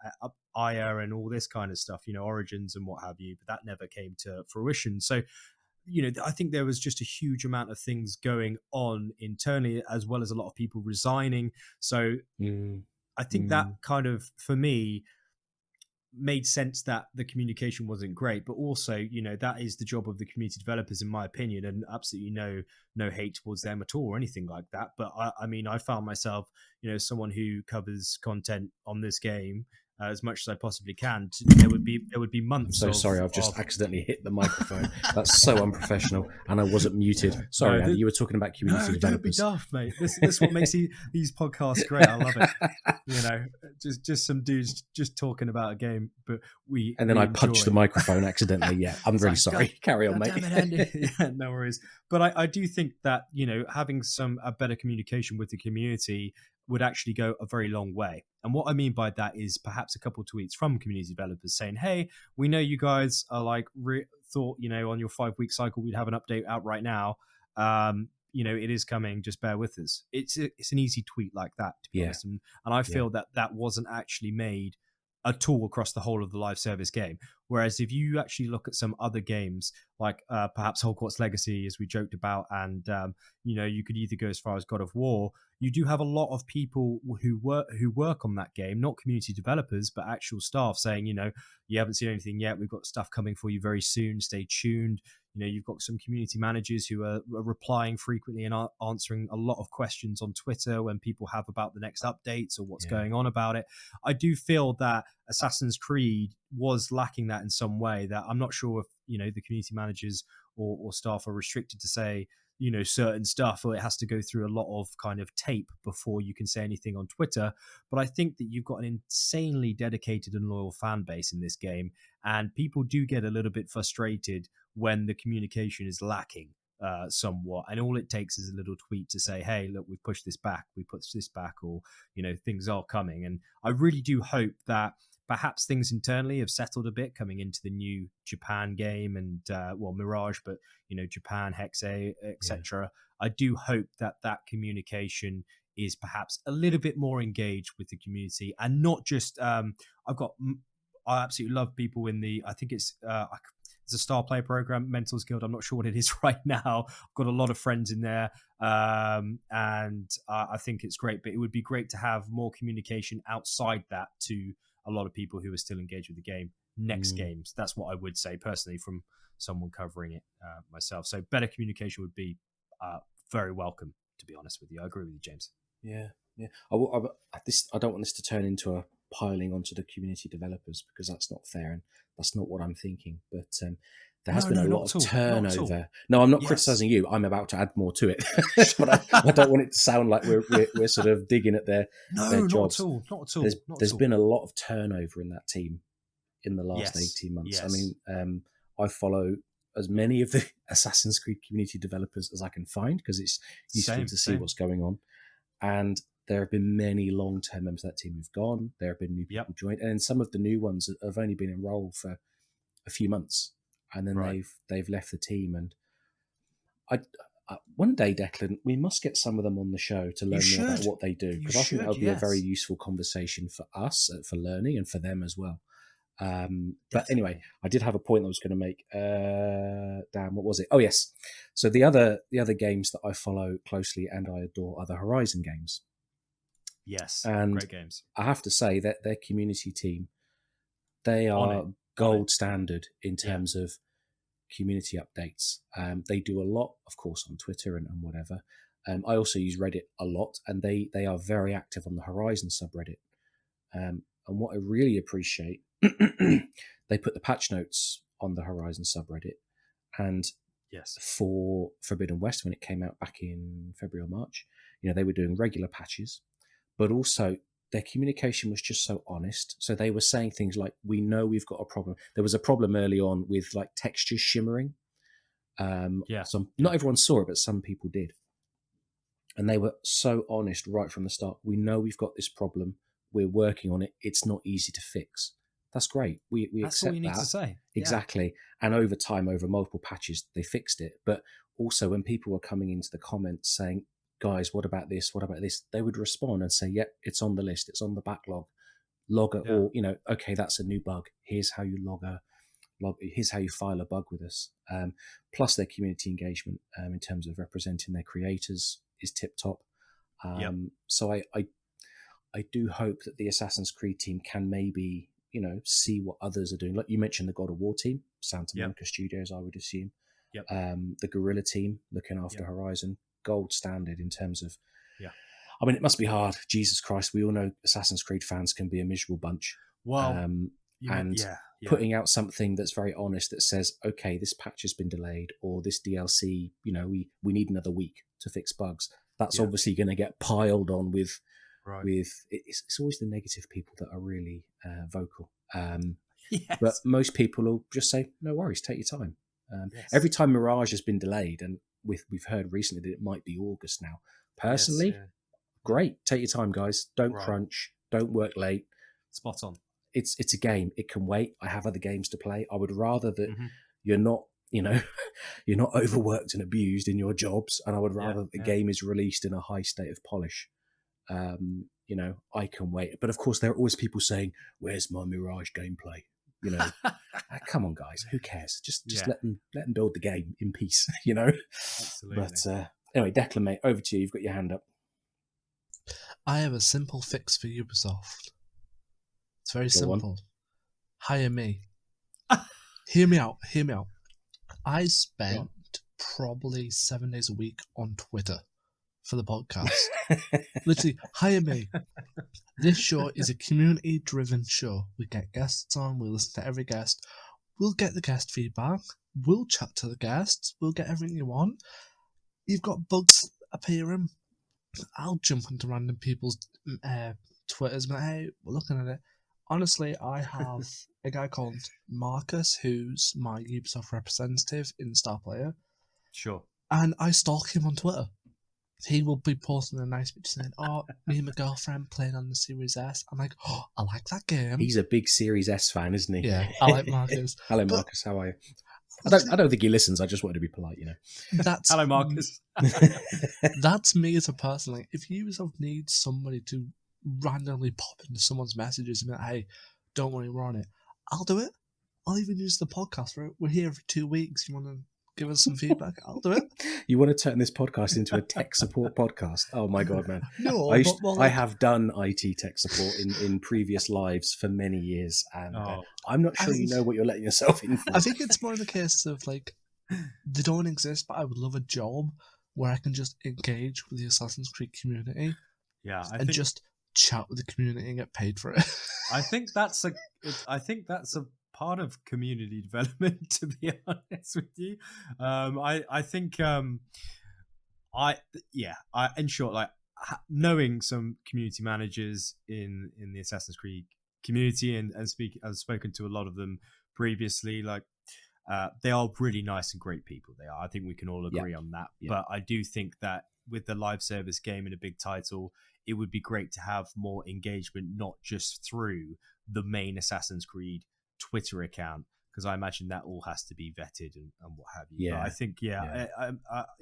Speaker 3: Aya and all this kind of stuff, Origins and what have you, but that never came to fruition. So, I think there was just a huge amount of things going on internally, as well as a lot of people resigning. So I think that kind of, for me, made sense that the communication wasn't great, but also that is the job of the community developers, in my opinion, and absolutely no hate towards them at all or anything like that. But I found myself someone who covers content on this game as much as I possibly can. There would be months.
Speaker 2: I'm so sorry, I've just accidentally hit the microphone. That's so unprofessional, and I wasn't muted. Sorry, Andy, you were talking about community developers.
Speaker 3: Don't be daft, mate. This is what makes these podcasts great. I love it. Just some dudes just talking about a game, but
Speaker 2: I punched the microphone accidentally. Yeah, I'm really sorry. Carry on, mate.
Speaker 3: Damn it, Andy. Yeah, no worries. But I do think that having a better communication with the community would actually go a very long way. And what I mean by that is perhaps a couple of tweets from community developers saying, hey, we know you guys are thought, on your 5-week cycle, we'd have an update out right now. It is coming, just bear with us. It's an easy tweet like that, to be honest. And I feel that wasn't actually made at all across the whole of the live service game. Whereas if you actually look at some other games, like perhaps Hogwarts Legacy, as we joked about, and you could either go as far as God of War, you do have a lot of people who work on that game, not community developers, but actual staff saying, you haven't seen anything yet. We've got stuff coming for you very soon. Stay tuned. You've got some community managers who are replying frequently and answering a lot of questions on Twitter when people have about the next updates or what's going on about it. I do feel that Assassin's Creed was lacking that in some way, that I'm not sure if, the community managers or staff are restricted to say, certain stuff, or it has to go through a lot of kind of tape before you can say anything on Twitter. But I think that you've got an insanely dedicated and loyal fan base in this game, and people do get a little bit frustrated when the communication is lacking somewhat, and all it takes is a little tweet to say, hey, look, we pushed this back, or things are coming. And I really do hope that perhaps things internally have settled a bit coming into the new Japan game and Mirage, but Japan, Hexe, etc. I do hope that communication is perhaps a little bit more engaged with the community, and not just I absolutely love people in the, I think it's a star player program, Mentors Guild. I'm not sure what it is right now. I've got a lot of friends in there, and I think it's great. But it would be great to have more communication outside that to a lot of people who are still engaged with the game. Next games, that's what I would say personally from someone covering it myself. So better communication would be very welcome, to be honest with you. I agree with you, James.
Speaker 2: Yeah. I don't want this to turn into a piling onto the community developers, because that's not fair, and that's not what I'm thinking. But there has been a lot of turnover. No, I'm not criticizing you. I'm about to add more to it, but I don't want it to sound like we're sort of digging at their jobs.
Speaker 3: Not at all.
Speaker 2: There's been a lot of turnover in that team in the last 18 months.
Speaker 3: Yes.
Speaker 2: I mean, I follow as many of the Assassin's Creed community developers as I can find, because it's useful to see what's going on. And there have been many long-term members of that team who've gone. There have been new people joined, and some of the new ones have only been enrolled for a few months, and then they've left the team. And I one day, Declan, we must get some of them on the show to learn more about what they do, because I think that would be a very useful conversation for us, for learning, and for them as well. But anyway, I did have a point I was going to make. Damn, what was it? Oh yes. So the other games that I follow closely and I adore are the Horizon games.
Speaker 3: Yes,
Speaker 2: and
Speaker 3: great games.
Speaker 2: I have to say that their community team, they are gold standard in terms of community updates. They do a lot, of course, on Twitter and whatever. I also use Reddit a lot, and they are very active on the Horizon subreddit. And what I really appreciate, they put the patch notes on the Horizon subreddit, and for Forbidden West, when it came out back in February or March, they were doing regular patches, but also their communication was just so honest. So they were saying things like, we know we've got a problem. There was a problem early on with like textures shimmering. Not everyone saw it, but some people did. And they were so honest right from the start. We know we've got this problem. We're working on it. It's not easy to fix. That's great. We
Speaker 3: That's
Speaker 2: accept
Speaker 3: all you need
Speaker 2: that.
Speaker 3: to say.
Speaker 2: Exactly. And over time, over multiple patches, they fixed it. But also when people were coming into the comments saying, guys, what about this? What about this? They would respond and say, yep, it's on the list. It's on the backlog. Log it, or, okay, that's a new bug. Here's how you here's how you file a bug with us. Plus their community engagement in terms of representing their creators is tip top. So I do hope that the Assassin's Creed team can maybe, see what others are doing. Like you mentioned, the God of War team, Santa Monica Studios, I would assume. The Guerrilla team looking after Horizon, gold standard in terms of. I mean, it must be hard. Jesus Christ, we all know Assassin's Creed fans can be a miserable bunch.
Speaker 3: Well,
Speaker 2: putting out something that's very honest, that says, okay, this patch has been delayed, or this DLC, we need another week to fix bugs. That's obviously going to get piled on with. It's always the negative people that are really vocal. But most people will just say, no worries, take your time. Every time Mirage has been delayed, and we've heard recently that it might be August now. Personally, great, take your time, guys. Don't crunch, don't work late.
Speaker 3: Spot on.
Speaker 2: It's a game. It can wait. I have other games to play. I would rather that you're not, you're not overworked and abused in your jobs, and I would rather that the game is released in a high state of polish. I can wait. But of course, there are always people saying, where's my Mirage gameplay? Come on, guys, who cares? Just let them build the game in peace,
Speaker 3: Absolutely.
Speaker 2: But anyway, Declan, mate, over to you. You've got your hand up.
Speaker 1: I have a simple fix for Ubisoft. It's very simple. Hire me. Hear me out. I spent probably 7 days a week on Twitter for the podcast. Literally, hire me. This show is a community-driven show. We get guests on, we listen to every guest, we'll get the guest feedback, we'll chat to the guests, we'll get everything you want. You've got bugs appearing, I'll jump into random people's Twitters and be like, hey, we're looking at it. Honestly, I have a guy called Marcus, who's my Ubisoft representative in Star Player.
Speaker 3: Sure.
Speaker 1: And I stalk him on Twitter. He will be posting a nice picture saying, me and my girlfriend playing on the Series S. I'm like, I like that game.
Speaker 2: He's a big Series S fan, isn't he?
Speaker 1: Yeah, I like Marcus.
Speaker 2: Hello, Marcus. How are you? I don't think he listens. I just wanted to be polite,
Speaker 1: That's
Speaker 3: Hello, Marcus.
Speaker 1: That's me as a person. Like, if Ubisoft needs somebody to randomly pop into someone's messages and be like, hey, don't worry, we're on it, I'll do it. I'll even use the podcast. We're here every 2 weeks. You want to give us some feedback, I'll do it.
Speaker 2: You want to turn this podcast into a tech support podcast? Oh my god, man!
Speaker 1: No,
Speaker 2: I
Speaker 1: but more like,
Speaker 2: have done IT tech support in previous lives for many years, and I'm not sure you know what you're letting yourself in for.
Speaker 1: I think it's more the case of like they don't exist, but I would love a job where I can just engage with the Assassin's Creed community.
Speaker 3: Yeah, I
Speaker 1: and
Speaker 3: think,
Speaker 1: just chat with the community and get paid for it.
Speaker 3: I think that's a part of community development. To be honest with you, I think in short, like knowing some community managers in the Assassin's Creed community and I've spoken to a lot of them previously, like they are really nice and great people. They are. I think we can all agree on that. Yeah. But I do think that with the live service game and a big title, it would be great to have more engagement, not just through the main Assassin's Creed Twitter account, because I imagine that all has to be vetted and what have you. Yeah. But I think,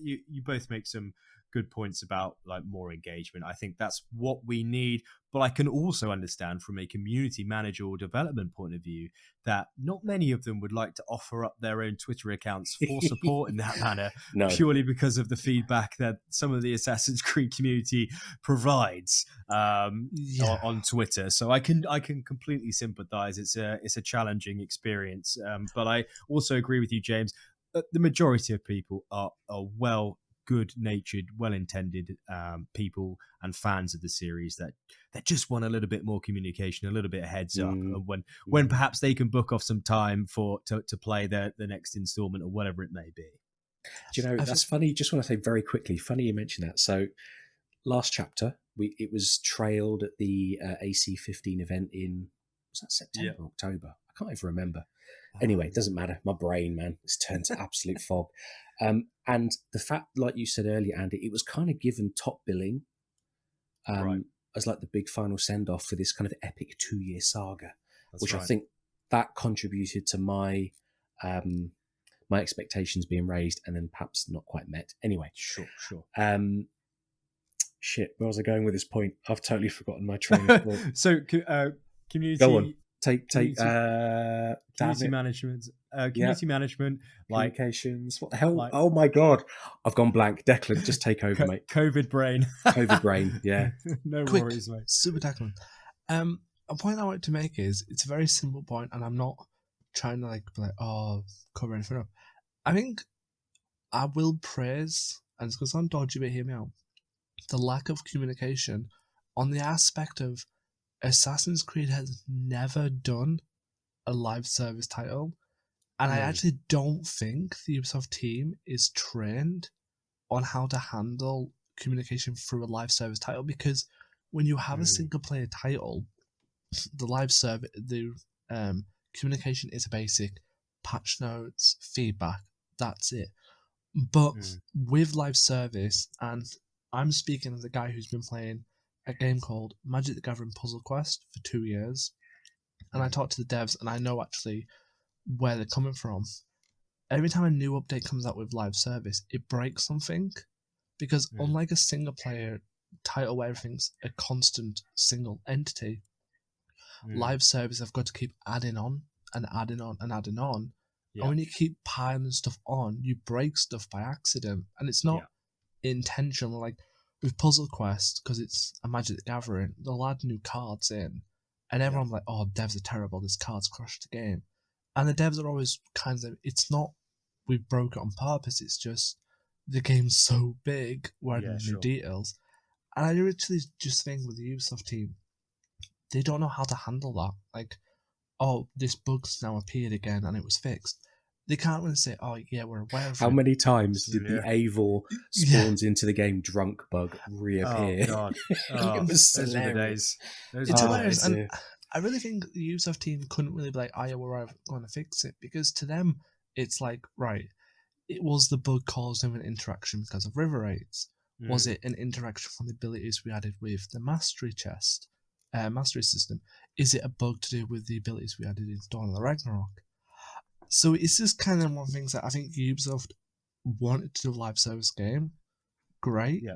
Speaker 3: you both make some good points about like more engagement. I think that's what we need. But I can also understand from a community manager or development point of view that not many of them would like to offer up their own Twitter accounts for support in that manner, purely because of the feedback that some of the Assassin's Creed community provides on Twitter. So I can completely sympathize. It's a challenging experience. But I also agree with you, James. The majority of people are good-natured, well-intended people and fans of the series that just want a little bit more communication, a little bit of heads up, when perhaps they can book off some time to play the next installment or whatever it may be.
Speaker 2: Do you know, that's funny. Just want to say very quickly, funny you mentioned that. So last chapter, it was trailed at the AC15 event in, was that September or October? I can't even remember. Anyway, it doesn't matter. My brain, man, it's turned to absolute fog. And the fact, like you said earlier, Andy, it was kind of given top billing as like the big final send-off for this kind of epic 2-year saga, which I think that contributed to my my expectations being raised and then perhaps not quite met. Anyway,
Speaker 3: sure.
Speaker 2: Shit, where was I going with this point? I've totally forgotten my train of thought.
Speaker 3: So, community.
Speaker 2: Go on.
Speaker 3: Community management, like
Speaker 2: communications. What the hell? Like, oh my god, I've gone blank. Declan, just take over, mate.
Speaker 3: COVID brain.
Speaker 2: COVID brain. Yeah.
Speaker 3: No
Speaker 1: Quick,
Speaker 3: worries, mate.
Speaker 1: Super Declan. A point I want to make is it's a very simple point, and I'm not trying to cover anything up. I think I will praise, and it's because I'm dodgy, but hear me out, the lack of communication on the aspect of Assassin's Creed has never done a live service title, and I actually don't think the Ubisoft team is trained on how to handle communication through a live service title, because when you have a single player title, the communication is a basic patch notes, feedback, that's it. But with live service, and I'm speaking as a guy who's been playing a game called Magic the Gathering Puzzle Quest for 2 years, and I talked to the devs, and I know actually where they're coming from. Every time a new update comes out with live service, it breaks something, because unlike a single player title where everything's a constant single entity, live service have got to keep adding on and adding on and adding on. And when you keep piling stuff on, you break stuff by accident, and it's not intentional. Like with Puzzle Quest, because it's a Magic the Gathering, they'll add new cards in, and everyone's like, "Oh, devs are terrible. This card's crushed the game." And the devs are always kind of, it's not we broke it on purpose. It's just the game's so big, we're adding new details. And I literally just think with the Ubisoft team, they don't know how to handle that. Like, oh, this bug's now appeared again and it was fixed. They can't really say, oh, yeah, we're aware of it.
Speaker 2: How many times did the Eivor spawns into the game drunk bug reappear?
Speaker 3: Oh, God.
Speaker 2: It was
Speaker 3: those are the days.
Speaker 1: It's hilarious. And I really think the Ubisoft team couldn't really be like, oh, yeah, we're going to fix it. Because to them, it's like, right, it was the bug causing an interaction because of river raids. Was it an interaction from the abilities we added with the mastery chest, mastery system? Is it a bug to do with the abilities we added in Dawn of the Ragnarok? So it's just kind of one of the things that I think Ubisoft wanted to do a live service game. Great. Yeah.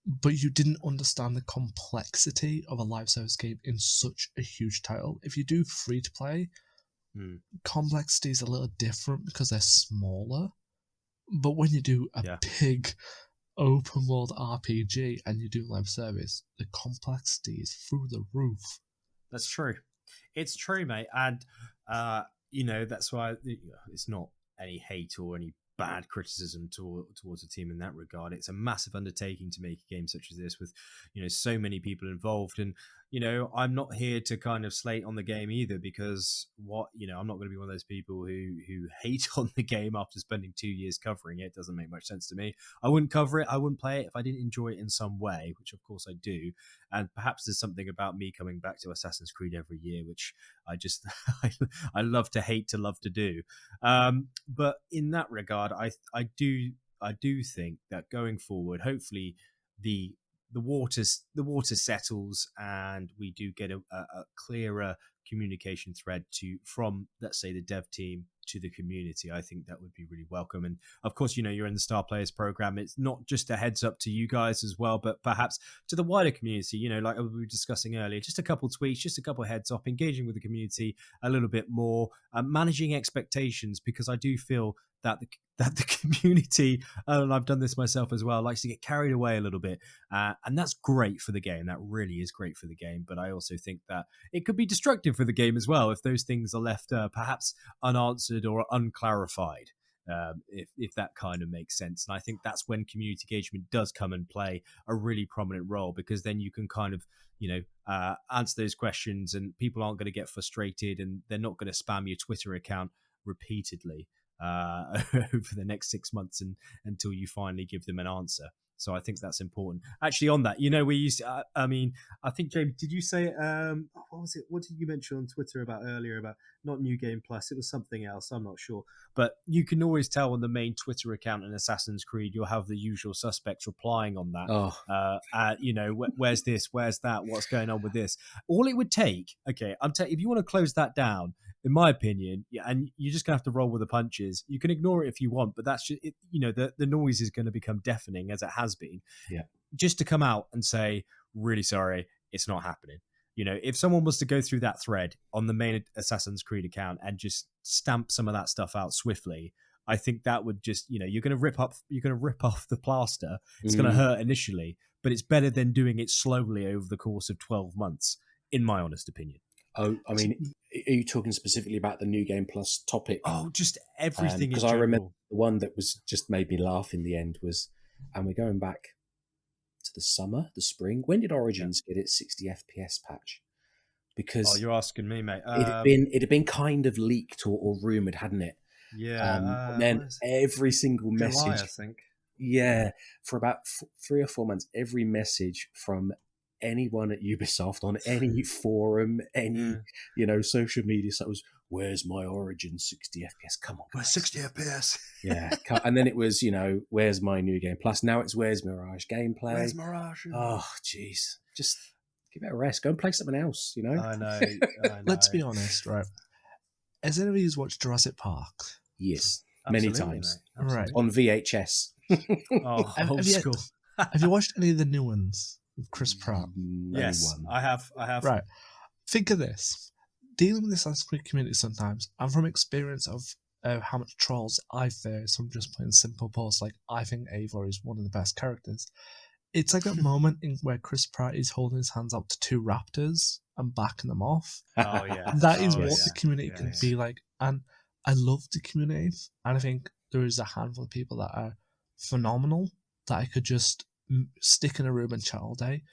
Speaker 1: But you didn't understand the complexity of a live service game in such a huge title. If you do free to play, complexity is a little different because they're smaller. But when you do a
Speaker 3: Yeah.
Speaker 1: big open world RPG and you do live service, the complexity is through the roof.
Speaker 3: That's true. It's true, mate. And, that's why it's not any hate or any bad criticism towards the team in that regard. It's a massive undertaking to make a game such as this with, so many people involved. And, I'm not here to kind of slate on the game either, because I'm not going to be one of those people who hate on the game after spending 2 years covering it. It doesn't make much sense to me. I wouldn't cover it. I wouldn't play it if I didn't enjoy it in some way, which of course I do. And perhaps there's something about me coming back to Assassin's Creed every year, which I just I love to hate to love to do. But in that regard, I do think that going forward, hopefully the water settles and we do get a clearer communication thread from, let's say, the dev team to the community. I think that would be really welcome. And of course, you're in the Star Players program. It's not just a heads up to you guys as well, but perhaps to the wider community, like we were discussing earlier, just a couple tweets, just a couple heads up, engaging with the community a little bit more, managing expectations, because I do feel that the community, and I've done this myself as well, likes to get carried away a little bit. And that's great for the game. That really is great for the game. But I also think that it could be destructive for the game as well if those things are left perhaps unanswered or unclarified, if that kind of makes sense. And I think that's when community engagement does come and play a really prominent role, because then you can kind of, answer those questions and people aren't going to get frustrated and they're not going to spam your Twitter account repeatedly over the next 6 months until you finally give them an answer. So I think that's important. Actually, on that, we used. I think, James, did you say? What was it? What did you mention on Twitter about earlier about not New Game Plus? It was something else. I'm not sure. But you can always tell on the main Twitter account in Assassin's Creed, you'll have the usual suspects replying on that. Where's this? Where's that? What's going on with this? All it would take. Okay, if you want to close that down, in my opinion, and you're just gonna have to roll with the punches. You can ignore it if you want, but that's just it, the noise is going to become deafening, as it has been.
Speaker 2: Yeah.
Speaker 3: Just to come out and say, really sorry, it's not happening. If someone was to go through that thread on the main Assassin's Creed account and just stamp some of that stuff out swiftly, I think that would just, you're going to rip off the plaster. It's going to hurt initially, but it's better than doing it slowly over the course of 12 months, in my honest opinion.
Speaker 2: Oh, I mean, are you talking specifically about the New Game Plus topic?
Speaker 3: Oh, just everything.
Speaker 2: Because I remember the one that was just made me laugh in the end was, and we're going back to the spring. When did Origins get its 60 FPS patch? Because
Speaker 3: you're asking me, mate.
Speaker 2: It had been kind of leaked or rumored, hadn't it?
Speaker 3: Yeah.
Speaker 2: And then every single message,
Speaker 3: July, I think.
Speaker 2: Yeah, for about 3 or 4 months, every message from anyone at Ubisoft on any forum, any social media site was, "Where's my Origin 60 FPS? Come on,
Speaker 3: where's 60 FPS?"
Speaker 2: Yeah, and then it was, "Where's my New Game Plus?" Now it's "Where's Mirage gameplay?"
Speaker 3: Where's Mirage?
Speaker 2: Oh, jeez, just give it a rest. Go and play something else.
Speaker 3: I know.
Speaker 1: Let's be honest, right? Has any of you watched Jurassic Park?
Speaker 2: Yes,
Speaker 3: absolutely,
Speaker 2: many times.
Speaker 1: Right,
Speaker 2: on VHS.
Speaker 3: Old school.
Speaker 1: Have you watched any of the new ones with Chris Pratt?
Speaker 3: Yes, I have.
Speaker 1: Right. Think of this. Dealing with this Assassin's Creed community sometimes, and from experience of how much trolls I face from just playing simple posts like, "I think Eivor is one of the best characters." It's like that moment where Chris Pratt is holding his hands up to 2 raptors and backing them off.
Speaker 3: Oh, yeah.
Speaker 1: That is what the community can be like. And I love the community. And I think there is a handful of people that are phenomenal that I could just stick in a room and chat all day.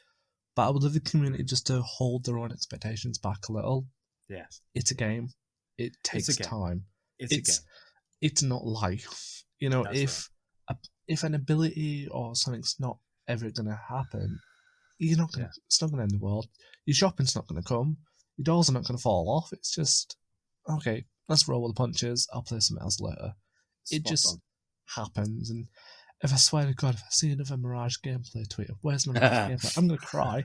Speaker 1: But I would love the community just to hold their own expectations back a little.
Speaker 3: Yeah.
Speaker 1: It's a game. It takes time.
Speaker 3: It's a game.
Speaker 1: It's not life. If an ability or something's not ever going to happen, it's not going to end the world. Your shopping's not going to come. Your doors are not going to fall off. It's just, okay, let's roll with the punches. I'll play something else later. It just happens. And if I swear to God, if I see another Mirage gameplay tweet of "Where's my Mirage gameplay?" I'm going to cry.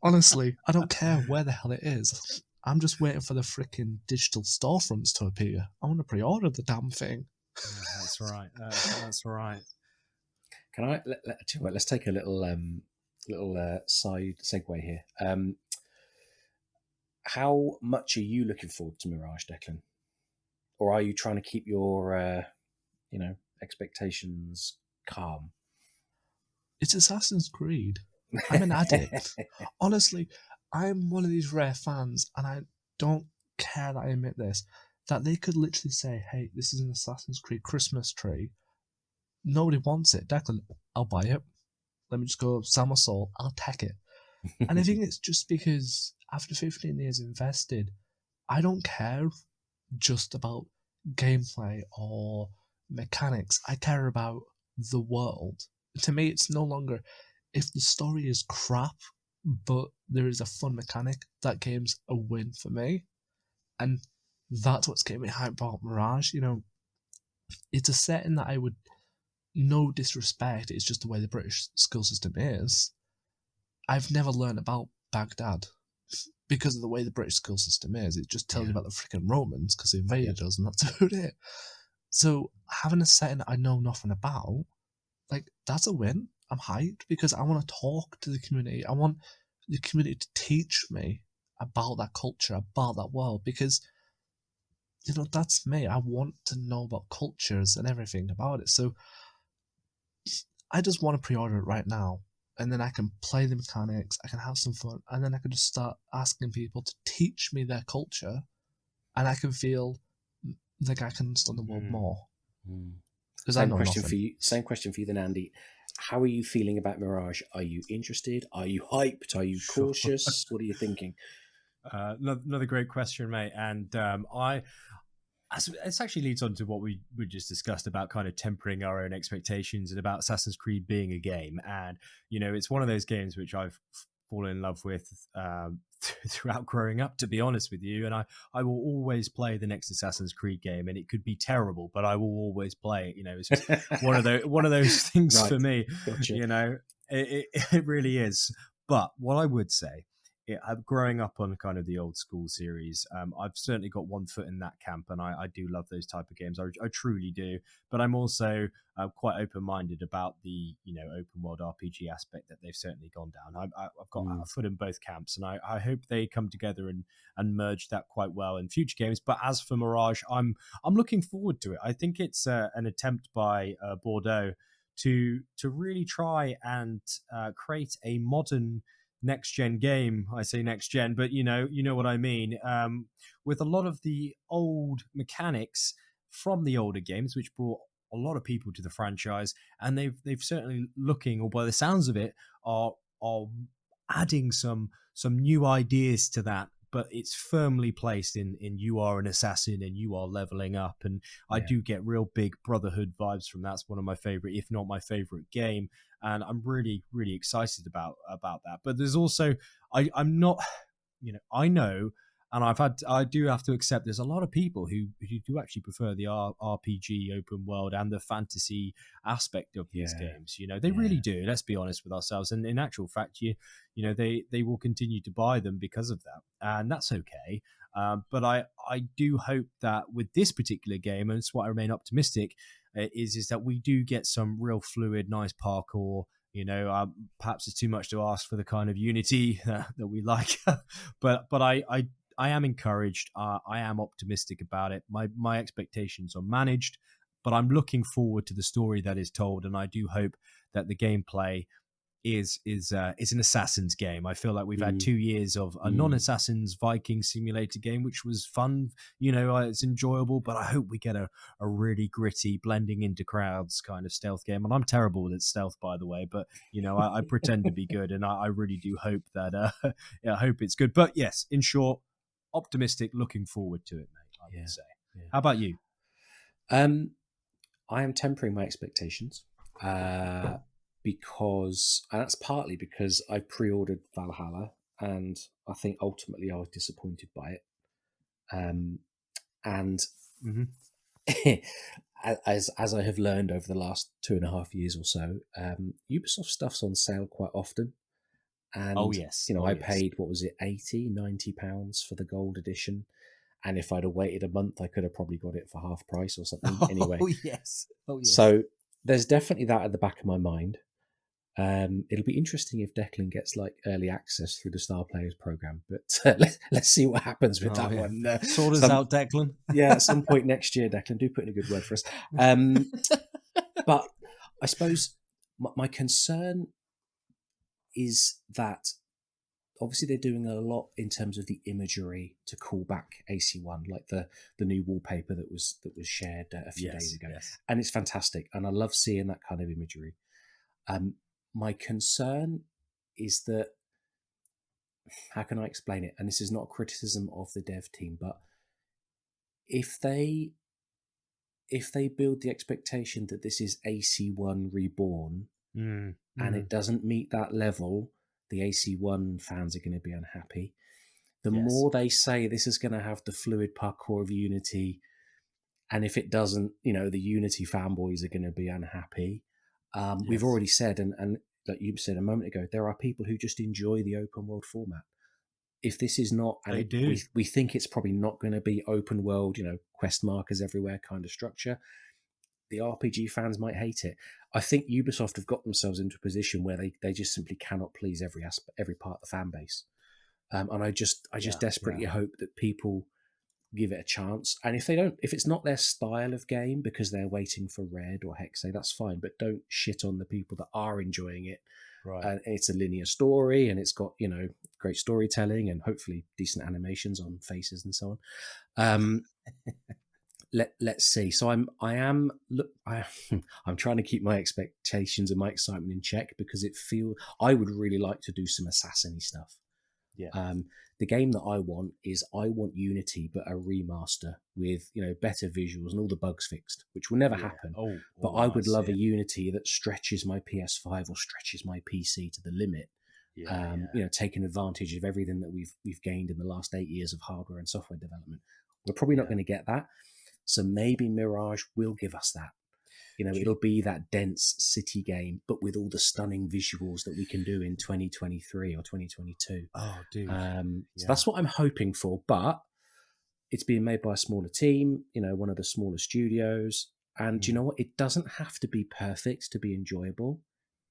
Speaker 1: Honestly, I don't care where the hell it is. I'm just waiting for the freaking digital storefronts to appear. I want to pre-order the damn thing.
Speaker 3: Yeah, that's right. That's right.
Speaker 2: Can I? Let's take a little side segue here. How much are you looking forward to Mirage, Declan? Or are you trying to keep your expectations calm?
Speaker 1: It's Assassin's Creed. I'm an addict. Honestly, I'm one of these rare fans, and I don't care that I admit this, that they could literally say, hey, this is an Assassin's Creed Christmas tree. Nobody wants it. Declan, I'll buy it. Let me just go sell my soul. I'll take it. And I think it's just because after 15 years invested, I don't care just about gameplay or mechanics. I care about the world. To me, it's no longer if the story is crap, but there is a fun mechanic, that game's a win for me. And that's what's getting me hyped about Mirage. You know, it's a setting that I would, no disrespect, it's just the way the British school system is. I've never learned about Baghdad because of the way the British school system is. It just tells you about the freaking Romans because they invaded us, and that's about it. So having a setting that I know nothing about, like, that's a win. I'm hyped because I want to talk to the community. I want the community to teach me about that culture, about that world, because, you know, that's me. I want to know about cultures and everything about it. So I just want to pre-order it right now, and then I can play the mechanics, I can have some fun, and then I can just start asking people to teach me their culture, and I can feel like I can understand the world more. Because I know nothing.
Speaker 2: Same question for you then, Andy. How are you feeling about Mirage? Are you interested? Are you hyped? Are you cautious? What are you thinking?
Speaker 3: Another great question, mate. And this actually leads on to what we just discussed about kind of tempering our own expectations and about Assassin's Creed being a game. And, you know, it's one of those games which I've fallen in love with throughout growing up, to be honest with you. And I will always play the next Assassin's Creed game, and it could be terrible, but I will always play it. You know, it's just one of those things for me. Gotcha. You know, it really is. But what I would say, growing up on kind of the old school series, I've certainly got one foot in that camp, and I do love those type of games. I truly do. But I'm also quite open-minded about the, you know, open world RPG aspect that they've certainly gone down. I've got a foot in both camps, and I hope they come together and merge that quite well in future games. But as for Mirage, I'm looking forward to it. I think it's an attempt by Bordeaux to really try and create a modern next gen game. I say next gen, but you know what I mean. With a lot of the old mechanics from the older games, which brought a lot of people to the franchise, and they've certainly looking, or by the sounds of it, are adding some new ideas to that. But it's firmly placed in you are an assassin and you are leveling up, and I do get real big Brotherhood vibes from that. It's one of my favorite, if not my favorite game. And I'm really, really excited about that. But there's also, I'm not, you know, I know, and I do have to accept there's a lot of people who do actually prefer the RPG open world and the fantasy aspect of these games. You know, they really do. Let's be honest with ourselves. And in actual fact, you know, they will continue to buy them because of that, and that's okay. But I do hope that with this particular game, and it's why I remain optimistic, is that we do get some real fluid, nice parkour. You know, perhaps it's too much to ask for the kind of Unity that we like, but I am encouraged. I am optimistic about it. My expectations are managed, but I'm looking forward to the story that is told, and I do hope that the gameplay is an Assassin's game. I feel like we've had 2 years of a non-Assassin's Viking simulator game, which was fun. You know, it's enjoyable, but I hope we get a really gritty, blending into crowds kind of stealth game. And I'm terrible with stealth, by the way, but you know, I pretend to be good, and I really do hope that I hope it's good. But yes, in short, optimistic, looking forward to it, mate. I would say. Yeah. How about you?
Speaker 2: I am tempering my expectations. Because, and that's partly because I pre-ordered Valhalla, and I think ultimately I was disappointed by it. And as I have learned over the last 2.5 years or so, Ubisoft stuff's on sale quite often. And, you know, I paid, what was it, 80, 90 pounds for the gold edition. And if I'd have waited a month, I could have probably got it for half price or something. Anyway.
Speaker 3: Oh, yes.
Speaker 2: So there's definitely that at the back of my mind. It'll be interesting if Declan gets like early access through the Star Players program, but let's see what happens with that one.
Speaker 3: Sort us out, Declan.
Speaker 2: At some point next year, Declan, do put in a good word for us. But I suppose my concern is that obviously they're doing a lot in terms of the imagery to call back AC1, like the new wallpaper that was shared a few days ago, and it's fantastic, and I love seeing that kind of imagery. My concern is that, how can I explain it? And this is not a criticism of the dev team, but if they build the expectation that this is AC1 reborn, and it doesn't meet that level, the AC1 fans are going to be unhappy. The more they say this is going to have the fluid parkour of Unity, and if it doesn't, the Unity fanboys are going to be unhappy. We've already said, and like you said a moment ago, there are people who just enjoy the open world format. If this is not, and we think it's probably not going to be open world, quest markers everywhere kind of structure, the RPG fans might hate it. I think Ubisoft have got themselves into a position where they just simply cannot please every part of the fan base. And I just desperately hope that people give it a chance. And if it's not their style of game because they're waiting for Red or Hexe, that's fine. But don't shit on the people that are enjoying it. Right. And it's a linear story, and it's got great storytelling and hopefully decent animations on faces and so on. Let's see. So I'm trying to keep my expectations and my excitement in check, because I would really like to do some assassin-y stuff. Yeah. The game that I want Unity, but a remaster with better visuals and all the bugs fixed, which will never happen. But I would love a Unity that stretches my PS5 or stretches my PC to the limit. Taking advantage of everything that we've gained in the last 8 years of hardware and software development. We're probably not going to get that. So maybe Mirage will give us that. It'll be that dense city game, but with all the stunning visuals that we can do in 2023 or 2022.
Speaker 3: Oh, dude.
Speaker 2: So that's what I'm hoping for. But it's being made by a smaller team, one of the smaller studios. And you know what? It doesn't have to be perfect to be enjoyable.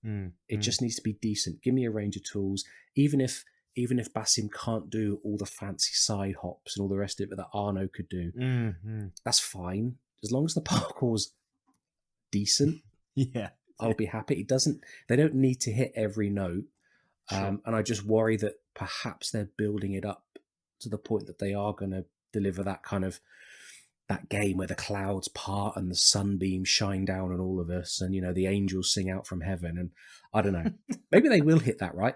Speaker 2: It just needs to be decent. Give me a range of tools. Even if Basim can't do all the fancy side hops and all the rest of it that Arno could do, that's fine. As long as the parkour's decent, I'll be happy. They don't need to hit every note. And I just worry that perhaps they're building it up to the point that they are going to deliver that kind of that game where the clouds part and the sunbeams shine down on all of us, and the angels sing out from heaven. And I don't know, maybe they will hit that, right?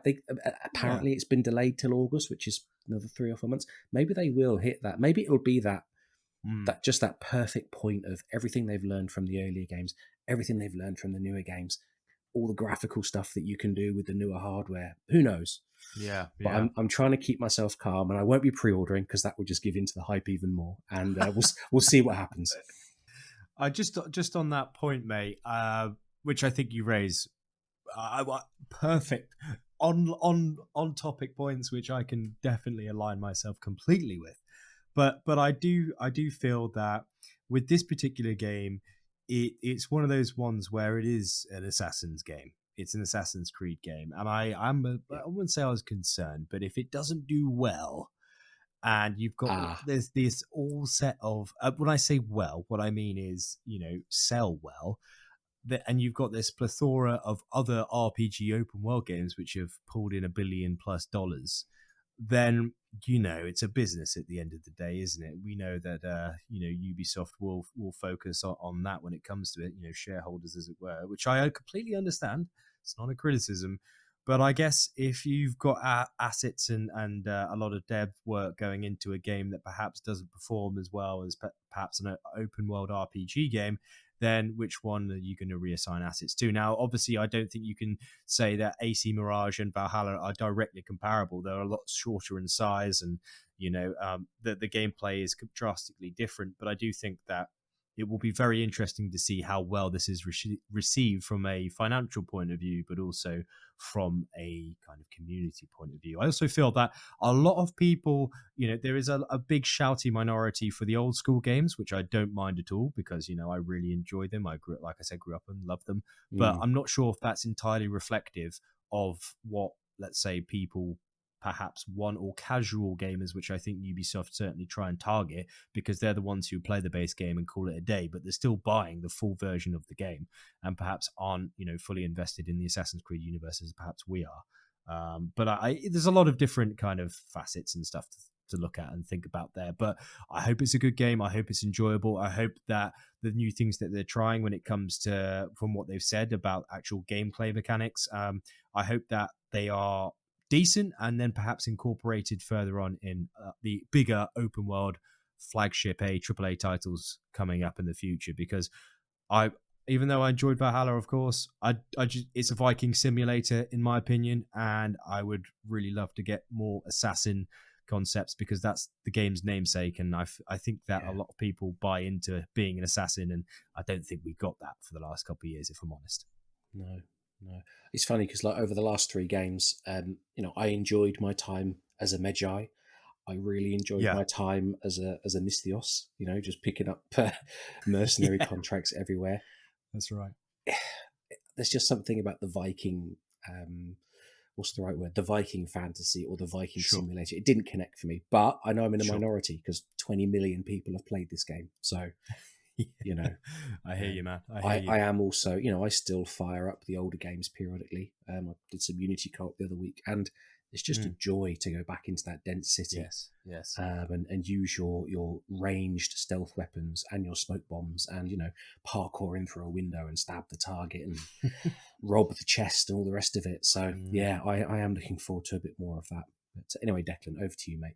Speaker 2: Apparently it's been delayed till August, which is another 3 or 4 months. Maybe they will hit that. Maybe it'll be that just that perfect point of everything they've learned from the earlier games, everything they've learned from the newer games, all the graphical stuff that you can do with the newer hardware. Who knows? But I'm trying to keep myself calm, and I won't be pre-ordering because that would just give into the hype even more. And we'll see what happens.
Speaker 3: I just on that point, mate, which I think you raise, perfect on topic points, which I can definitely align myself completely with. But I do feel that with this particular game, it's one of those ones where it is an Assassin's game. It's an Assassin's Creed game, and I wouldn't say I was concerned, but if it doesn't do well, and you've got there's this all set of when I say well, what I mean is sell well, and you've got this plethora of other RPG open world games which have pulled in $1 billion+, then it's a business at the end of the day, isn't it? We know that Ubisoft will focus on that when it comes to it, shareholders as it were, which I completely understand. It's not a criticism, but I guess if you've got assets and a lot of dev work going into a game that perhaps doesn't perform as well as perhaps an open world RPG game, then which one are you going to reassign assets to? Now, obviously, I don't think you can say that AC Mirage and Valhalla are directly comparable. They're a lot shorter in size, and the gameplay is drastically different. But I do think that it will be very interesting to see how well this is received from a financial point of view, but also from a kind of community point of view. I also feel that a lot of people, there is a big shouty minority for the old school games, which I don't mind at all, because, I really enjoy them. I grew up and loved them, but I'm not sure if that's entirely reflective of what, let's say, people perhaps want, or casual gamers, which I think Ubisoft certainly try and target, because they're the ones who play the base game and call it a day, but they're still buying the full version of the game and perhaps aren't, fully invested in the Assassin's Creed universe as perhaps we are. But there's a lot of different kind of facets and stuff to look at and think about there. But I hope it's a good game. I hope it's enjoyable. I hope that the new things that they're trying when it comes to, from what they've said about actual gameplay mechanics, I hope that they are decent and then perhaps incorporated further on in the bigger open world flagship AAA titles coming up in the future. Because even though I enjoyed Valhalla, of course, it's a Viking simulator in my opinion, and I would really love to get more assassin concepts, because that's the game's namesake, and I think that a lot of people buy into being an assassin, and I don't think we got that for the last couple of years, if I'm honest.
Speaker 2: No. It's funny because over the last 3 games, I enjoyed my time as a Magi. I really enjoyed my time as a Misthios, just picking up mercenary contracts everywhere.
Speaker 3: That's right.
Speaker 2: There's just something about the Viking, what's the right word? The Viking fantasy or the Viking simulator. It didn't connect for me, but I know I'm in a minority because 20 million people have played this game. So,
Speaker 3: I hear you, man.
Speaker 2: I am also, I still fire up the older games periodically. I did some Unity co-op the other week, and it's just a joy to go back into that dense city.
Speaker 3: Yes.
Speaker 2: And use your ranged stealth weapons and your smoke bombs, and parkour in through a window and stab the target and rob the chest and all the rest of it. So I am looking forward to a bit more of that. But anyway, Declan, over to you, mate.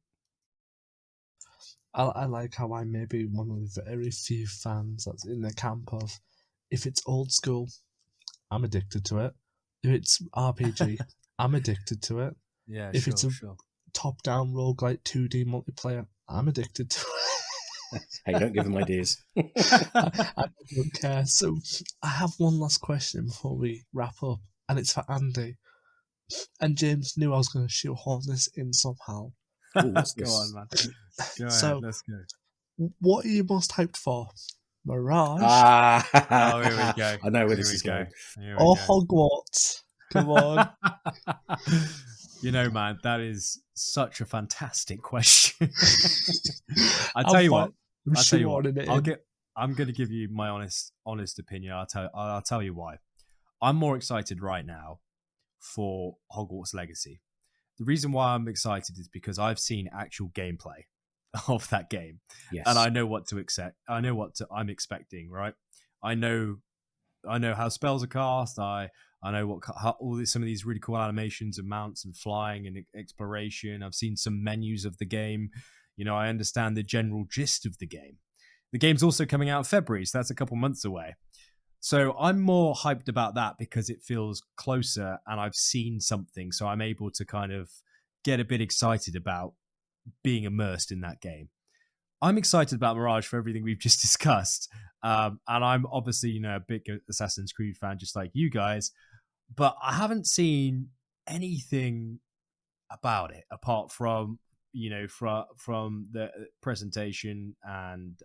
Speaker 1: I like how I may be one of the very few fans that's in the camp of, if it's old school, I'm addicted to it. If it's RPG, I'm addicted to it.
Speaker 3: Yeah,
Speaker 1: if it's a top-down roguelike 2D multiplayer, I'm addicted to it.
Speaker 2: Hey, don't give them ideas.
Speaker 1: I don't care. So I have one last question before we wrap up, and it's for Andy. And James knew I was going to shoehorn this in somehow.
Speaker 2: Ooh, what's this?
Speaker 3: Go on, man. Go ahead,
Speaker 1: so,
Speaker 3: let's go.
Speaker 1: What are you most hyped for? Mirage?
Speaker 3: Oh, here we go.
Speaker 2: I know where this is going.
Speaker 1: Or Hogwarts? Come on.
Speaker 3: Man, that is such a fantastic question. I'll tell you what. I'm going to give you my honest opinion. I'll tell you why. I'm more excited right now for Hogwarts Legacy. The reason why I'm excited is because I've seen actual gameplay of that game, and I know what to expect. I know what I'm expecting. Right? I know how spells are cast. I know some of these really cool animations of mounts and flying and exploration. I've seen some menus of the game. I understand the general gist of the game. The game's also coming out in February, so that's a couple months away. So I'm more hyped about that because it feels closer and I've seen something. So I'm able to kind of get a bit excited about being immersed in that game. I'm excited about Mirage for everything we've just discussed. And I'm obviously, a big Assassin's Creed fan, just like you guys. But I haven't seen anything about it apart from, from the presentation and,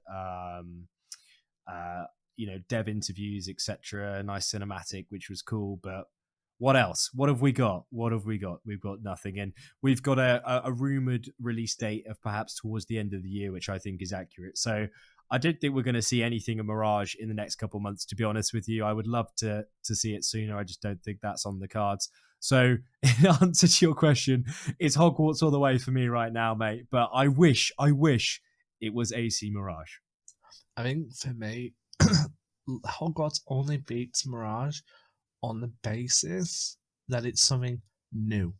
Speaker 3: dev interviews, etc. Nice cinematic, which was cool. But what else? What have we got? We've got nothing. And we've got a rumored release date of perhaps towards the end of the year, which I think is accurate. So I don't think we're going to see anything of Mirage in the next couple of months, to be honest with you. I would love to see it sooner. I just don't think that's on the cards. So in answer to your question, it's Hogwarts all the way for me right now, mate. But I wish it was AC Mirage.
Speaker 1: I think for me, Hogwarts only beats Mirage on the basis that it's something new.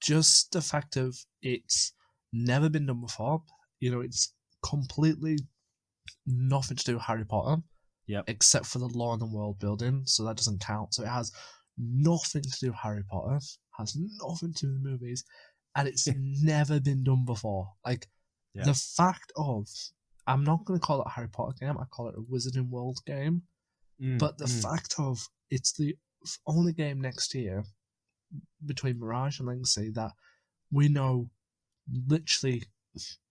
Speaker 1: Just the fact of it's never been done before. It's completely nothing to do with Harry Potter.
Speaker 3: Yep.
Speaker 1: Except for the lore and the world building, so that doesn't count. So it has nothing to do with Harry Potter, has nothing to do with the movies, and it's never been done before. The fact of, I'm not going to call it a Harry Potter game. I call it a Wizarding World game. But the fact of it's the only game next year between Mirage and Legacy that we know literally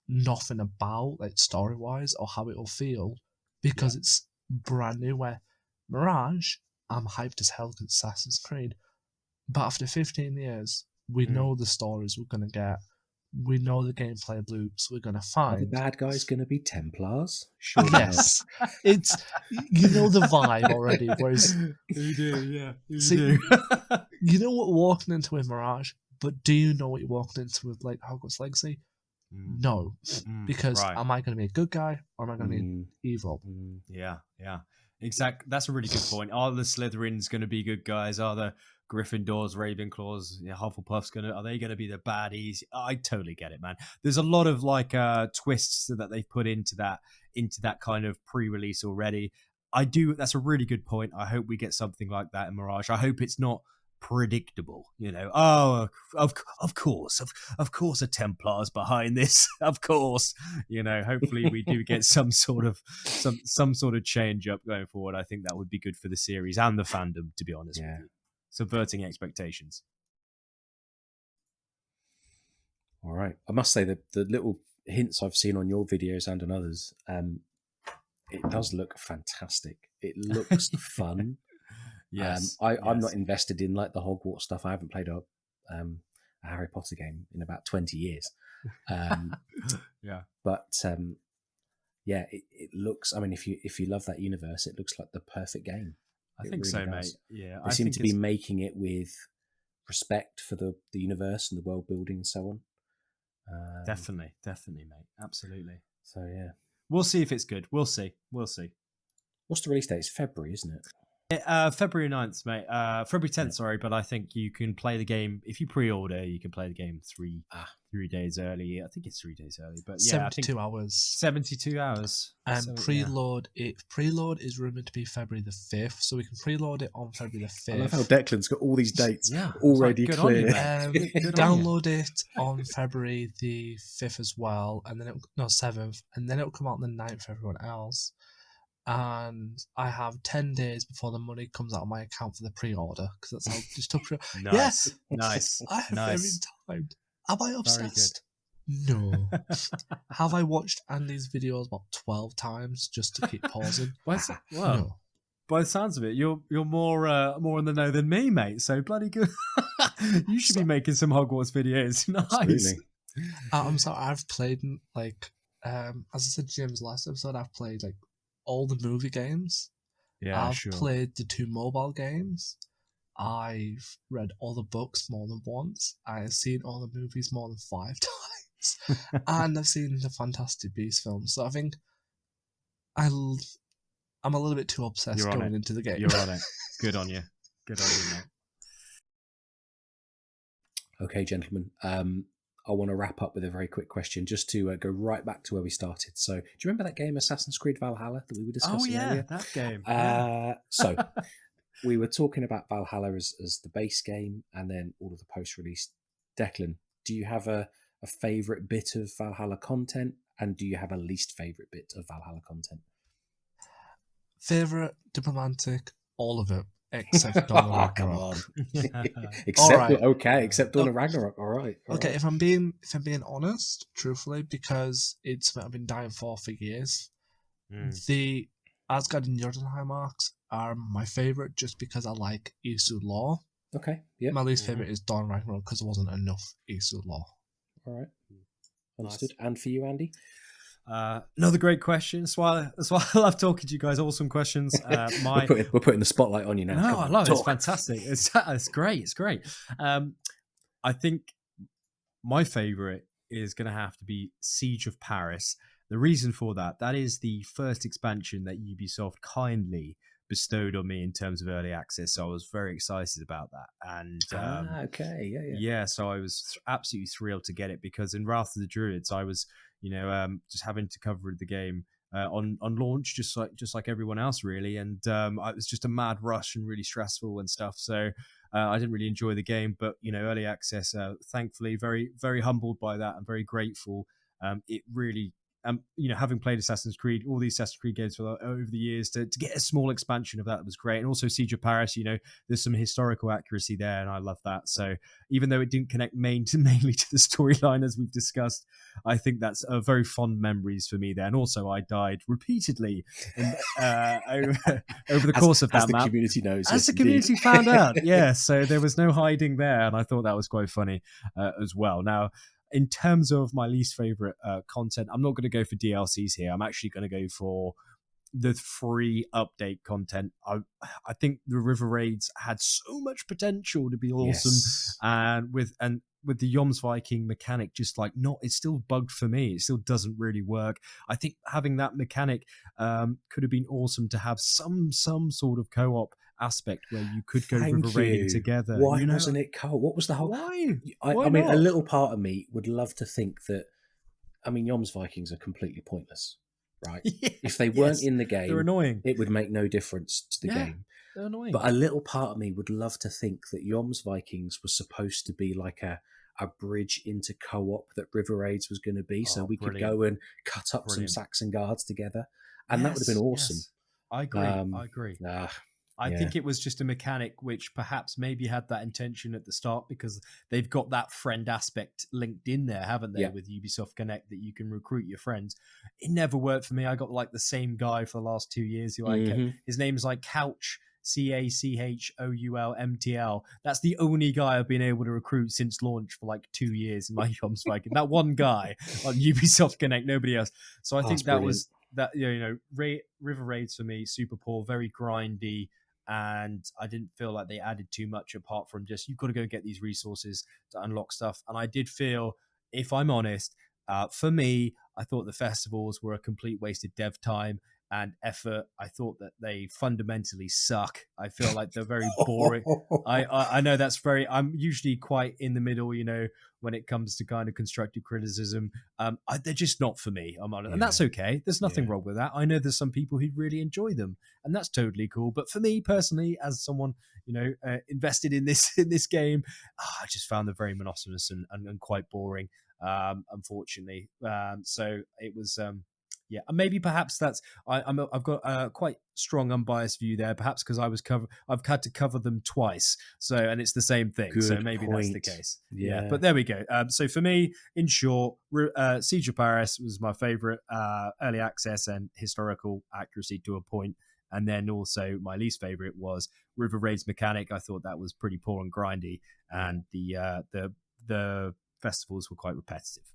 Speaker 1: nothing about, like story wise or how it will feel, because it's brand new. Where Mirage, I'm hyped as hell because it's Assassin's Creed, but after 15 years, we know the stories we're gonna get. We know the gameplay loops we're gonna find.
Speaker 2: Are the bad guys going to be Templars? Sure.
Speaker 1: Yes, it's you know the vibe already. Whereas
Speaker 3: you do, yeah.
Speaker 1: You know what we're walking into with Mirage, but do you know what you're walking into with like Hogwarts Legacy? No, because am I going to be a good guy or am I going to be evil?
Speaker 3: Yeah. Exactly. That's a really good point. Are the Slytherins going to be good guys? Are the Gryffindors, Ravenclaws, Hufflepuffs are they going to be the baddies? I totally get it, man. There's a lot of like twists that they've put into that kind of pre-release already. That's a really good point. I hope we get something like that in Mirage. I hope it's not predictable, of course a Templars behind this, of course, hopefully we do get some sort of change up going forward. I think that would be good for the series and the fandom, to be honest with you, subverting expectations.
Speaker 2: All right, I must say that the little hints I've seen on your videos and on others, it does look fantastic. It looks fun.
Speaker 3: Yes,
Speaker 2: I'm not invested in like the Hogwarts stuff. I haven't played a Harry Potter game in about 20 years. But it looks. I mean, if you love that universe, it looks like the perfect game.
Speaker 3: I think really so, does. Mate. Yeah,
Speaker 2: they seem to be making it with respect for the universe and the world building and so on.
Speaker 3: Definitely, mate. Absolutely.
Speaker 2: So yeah,
Speaker 3: we'll see if it's good. We'll see. What's
Speaker 2: the release date? It's February, isn't it?
Speaker 3: February 9th, mate. February 10th, sorry, but I think you can play the game if you pre-order. You can play the game 3 days early. I think it's 3 days early, but yeah,
Speaker 1: 72 hours.
Speaker 3: 72 hours.
Speaker 1: And preload is rumored to be February the 5th, so we can preload it on February the 5th.
Speaker 2: I love how Declan's got all these dates already clear.
Speaker 1: Download it on February the 5th as well, and then 7th, and then it'll come out on the 9th for everyone else. And I have 10 days before the money comes out of my account for the pre-order, because that's how just took.
Speaker 3: Nice.
Speaker 1: I have every time. Am I obsessed? No. Have I watched Andy's videos about 12 times just to keep pausing?
Speaker 3: No. By the sounds of it, you're more in the know than me, mate. So bloody good. You should be making some Hogwarts videos. Nice.
Speaker 2: Absolutely.
Speaker 1: I'm sorry. I've played as I said, Jim's last episode. I've played all the movie games.
Speaker 3: Yeah,
Speaker 1: I've played the 2 mobile games. I've read all the books more than once. I've seen all the movies more than 5 times. And I've seen the Fantastic Beasts films. So I think I'm a little bit too obsessed going into the game.
Speaker 3: You're on it. Good on you. Good on you, mate.
Speaker 2: Okay, gentlemen. I want to wrap up with a very quick question, just to go right back to where we started. So, do you remember that game, Assassin's Creed Valhalla, that we were discussing earlier?
Speaker 3: That game.
Speaker 2: So, we were talking about Valhalla as the base game, and then all of the post-release. Declan, do you have a favourite bit of Valhalla content, and do you have a least favourite bit of Valhalla content?
Speaker 1: Favourite, diplomatic, all of it. Except Dawn of Ragnarok.
Speaker 2: Come on. Except Dawn of Ragnarok. All right.
Speaker 1: Okay, if I'm being honest, truthfully, because it's what I've been dying for years. The Asgard and Jotunheim arcs are my favourite just because I like Isu lore.
Speaker 2: Okay. Yeah.
Speaker 1: My least favourite is Dawn of Ragnarok because there wasn't enough Isu lore.
Speaker 2: All right. Understood. Nice. And for you, Andy?
Speaker 3: Another great question. That's why I love talking to you guys. Awesome questions.
Speaker 2: We're putting the spotlight on you now.
Speaker 3: No, I love it. It's fantastic. It's great. It's great. I think my favorite is going to have to be Siege of Paris. The reason for that is the first expansion that Ubisoft kindly bestowed on me in terms of early access. So I was very excited about that. And
Speaker 2: okay.
Speaker 3: Yeah. So I was absolutely thrilled to get it, because in Wrath of the Druids, I was just having to cover the game on launch, just like everyone else, really. And it was just a mad rush and really stressful and stuff. So I didn't really enjoy the game. But early access, thankfully, very very humbled by that and very grateful. It really having played Assassin's Creed, all these Assassin's Creed games over the years, to get a small expansion of that was great. And also Siege of Paris, there's some historical accuracy there, and I love that. So even though it didn't connect mainly to the storyline as we've discussed, I think that's very fond memories for me there. And also I died repeatedly over the course of that
Speaker 2: as the
Speaker 3: map.
Speaker 2: community knows.
Speaker 3: As
Speaker 2: yes,
Speaker 3: the community found out, yeah. So there was no hiding there, and I thought that was quite funny as well. Now, in terms of my least favorite content, I'm not going to go for DLCs here. I'm actually going to go for the free update content. I think the river raids had so much potential to be awesome,
Speaker 2: Yes.
Speaker 3: and with the Jomsviking mechanic, just like it's still bugged for me. It still doesn't really work. I think having that mechanic could have been awesome to have some sort of co-op aspect where you could go river raiding together.
Speaker 2: Why wasn't it co-op? What was the whole?
Speaker 3: Why?
Speaker 2: I mean, a little part of me would love to think that. I mean, Jomsvikings are completely pointless, right?
Speaker 3: Yeah,
Speaker 2: if they weren't in the game,
Speaker 3: they're annoying.
Speaker 2: It would make no difference to the game.
Speaker 3: They're annoying.
Speaker 2: But a little part of me would love to think that Jomsvikings was supposed to be like a bridge into co-op that River Raids was going to be, so we could go and cut up some Saxon guards together, and that would have been awesome.
Speaker 3: Yes. I agree. I think it was just a mechanic which perhaps maybe had that intention at the start, because they've got that friend aspect linked in there, haven't they, with Ubisoft Connect, that you can recruit your friends. It never worked for me. I got like the same guy for the last 2 years who his name is like Couch, CACHOULMTL. That's the only guy I've been able to recruit since launch for like 2 years in my Jomsviking. That one guy on Ubisoft Connect, nobody else. So I think that was that. River Raids for me, super poor, very grindy. And I didn't feel like they added too much apart from just, you've got to go get these resources to unlock stuff. And I did feel, if I'm honest, for me, I thought the festivals were a complete waste of dev time and effort. I thought that they fundamentally suck. I feel like they're very boring. I know I'm usually quite in the middle, when it comes to kind of constructive criticism. They're just not for me. I'm honest. And that's okay. There's nothing wrong with that. I know there's some people who really enjoy them, and that's totally cool. But for me personally, as someone, invested in this game, I just found them very monotonous and quite boring, unfortunately. So it was, yeah, and maybe perhaps that's I've got a quite strong unbiased view there. Perhaps because I've had to cover them twice, and it's the same thing.
Speaker 2: Good
Speaker 3: so maybe
Speaker 2: point.
Speaker 3: that's the case.
Speaker 2: Yeah,
Speaker 3: but there we go. So for me, in short, Siege of Paris was my favorite, early access and historical accuracy to a point. And then also my least favorite was River Raids mechanic. I thought that was pretty poor and grindy, and the festivals were quite repetitive.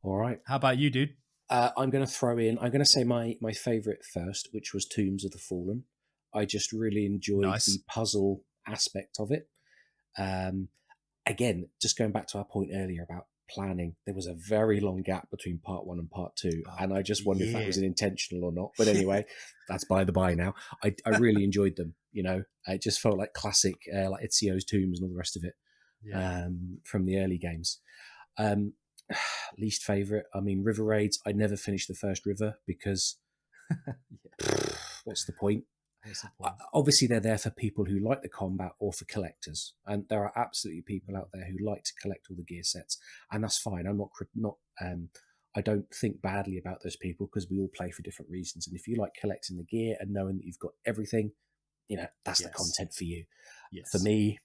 Speaker 2: All right.
Speaker 3: How about you, dude?
Speaker 2: I'm going to say my favourite first, which was Tombs of the Fallen. I just really enjoyed the puzzle aspect of it. Again, just going back to our point earlier about planning, there was a very long gap between part 1 and part 2, and I just wonder if that was intentional or not. But anyway, that's by the by now. I really enjoyed them. It just felt like classic, like Ezio's Tombs and all the rest of it, from the early games. Least favorite, I mean, River Raids. I never finished the first river because what's the point? Obviously, they're there for people who like the combat or for collectors, and there are absolutely people out there who like to collect all the gear sets, and that's fine. I'm not I don't think badly about those people, because we all play for different reasons, and if you like collecting the gear and knowing that you've got everything, that's the content for you. For me,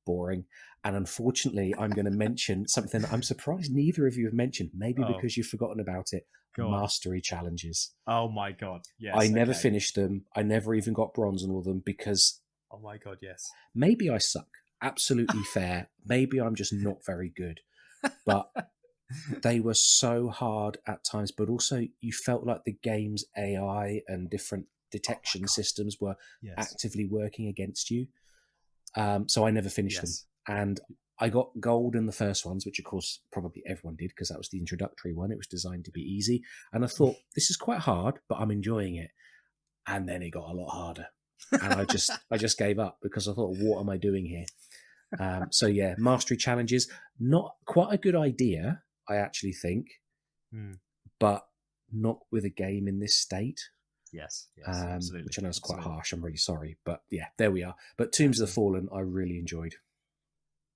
Speaker 2: boring. And unfortunately, I'm going to mention something that I'm surprised neither of you have mentioned, maybe because you've forgotten about it. Mastery challenges.
Speaker 3: Oh my god, yes.
Speaker 2: I never finished them. I never even got bronze on all of them because...
Speaker 3: Oh my god, yes.
Speaker 2: Maybe I suck. Absolutely fair. Maybe I'm just not very good. But they were so hard at times, but also you felt like the game's AI and different detection systems were actively working against you. So I never finished them. And I got gold in the first ones, which of course probably everyone did because that was the introductory one. It was designed to be easy. And I thought, this is quite hard, but I'm enjoying it. And then it got a lot harder. And I just gave up because I thought, what am I doing here? So yeah, mastery challenges, not quite a good idea, I actually think, but not with a game in this state.
Speaker 3: Yes, absolutely.
Speaker 2: Which I know is quite harsh. I'm really sorry, but yeah, there we are. But Tombs of the Fallen, I really enjoyed.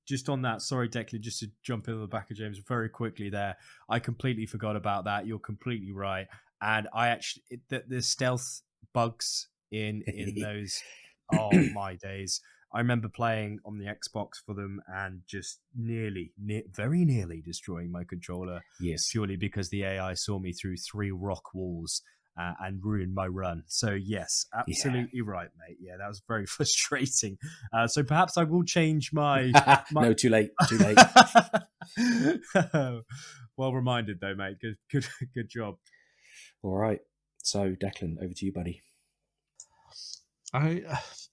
Speaker 3: just on that, sorry, Declan, just to jump in the back of James very quickly there. I completely forgot about that. You're completely right. And I actually, the stealth bugs in those, oh my days. I remember playing on the Xbox for them and just very nearly destroying my controller.
Speaker 2: Yes.
Speaker 3: Purely because the AI saw me through 3 rock walls and ruined my run. So yes, absolutely right, mate. Yeah, that was very frustrating. So perhaps I will change my...
Speaker 2: No, too late. Too late.
Speaker 3: Well reminded though, mate. Good job.
Speaker 2: All right. So Declan, over to you, buddy.
Speaker 1: I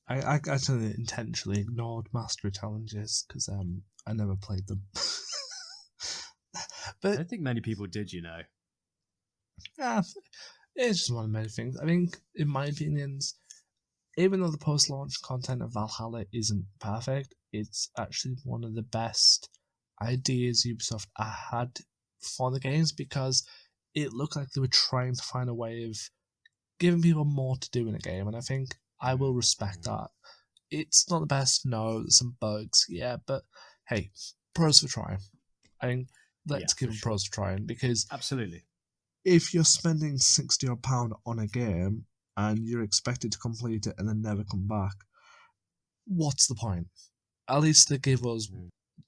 Speaker 1: actually intentionally ignored mastery challenges because I never played them. But
Speaker 3: I don't think many people did, you know.
Speaker 1: Yeah, it's just one of many things. I think, in my opinions, even though the post-launch content of Valhalla isn't perfect, it's actually one of the best ideas Ubisoft had for the games because it looked like they were trying to find a way of giving people more to do in a game, and I think I will respect that. It's not the best, no, there's some bugs, yeah, but hey, pros for trying. I think let's give them pros for trying, because
Speaker 3: absolutely,
Speaker 1: if you're spending £60 on a game and you're expected to complete it and then never come back, what's the point? At least they give us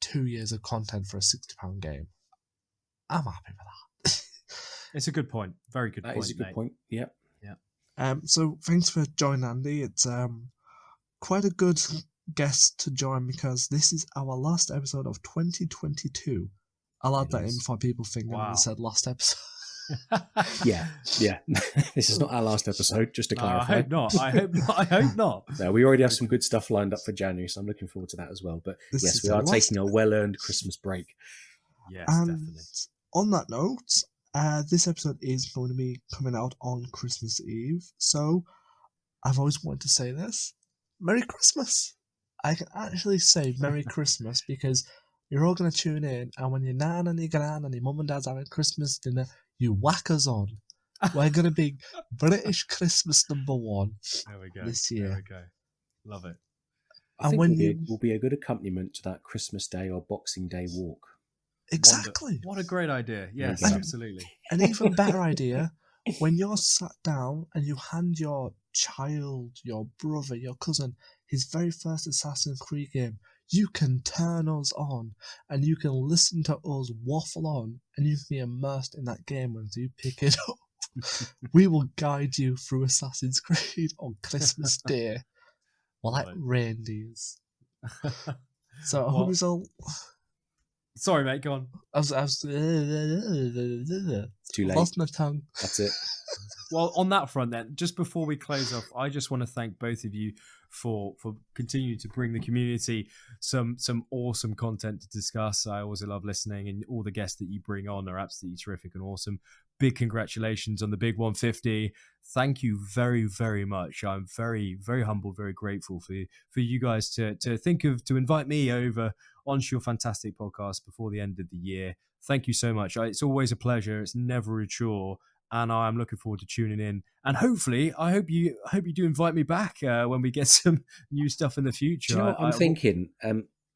Speaker 1: 2 years of content for a £60 game. I'm happy with that.
Speaker 3: It's a good point. Very good point.
Speaker 2: That is a good point. Yep.
Speaker 3: Yeah.
Speaker 1: So thanks for joining, Andy. It's quite a good guest to join because this is our last episode of 2022. I'll add that in before people think I said last episode.
Speaker 2: yeah. This is not our last episode, just to clarify.
Speaker 3: I hope not.
Speaker 2: No, we already have some good stuff lined up for January, so I'm looking forward to that as well. But yes, we are taking a well-earned Christmas break.
Speaker 3: Yes,
Speaker 1: and
Speaker 3: definitely.
Speaker 1: On that note, this episode is going to be coming out on Christmas Eve, so I've always wanted to say this. Merry Christmas! I can actually say Merry Christmas because you're all going to tune in, and when your nan and your gran and your mum and dad's having Christmas dinner, you whack us on. We're going to be British Christmas #1 this year.
Speaker 3: There we go. Love it.
Speaker 2: I think will be a good accompaniment to that Christmas Day or Boxing Day walk.
Speaker 1: Exactly.
Speaker 3: What a great idea. Yes, absolutely.
Speaker 1: An even better idea, when you're sat down and you hand your child, your brother, your cousin, his very first Assassin's Creed game, you can turn us on and you can listen to us waffle on and you can be immersed in that game as you pick it up. We will guide you through Assassin's Creed on Christmas Day. Like reindeers. So I hope it's all...
Speaker 3: Sorry, mate, go on.
Speaker 1: I was
Speaker 2: too late.
Speaker 1: Lost my tongue.
Speaker 2: That's it.
Speaker 3: Well, on that front then, just before we close off, I just want to thank both of you for continuing to bring the community some awesome content to discuss. I always love listening, and all the guests that you bring on are absolutely terrific and awesome. Big congratulations on the big 150. Thank you very, very much. I'm very, very humbled, very grateful for you guys to invite me over onto your fantastic podcast before the end of the year. Thank you so much. It's always a pleasure. It's never a chore. And I'm looking forward to tuning in. And hopefully, I hope you do invite me back when we get some new stuff in the future.
Speaker 2: Do you know what I'm thinking?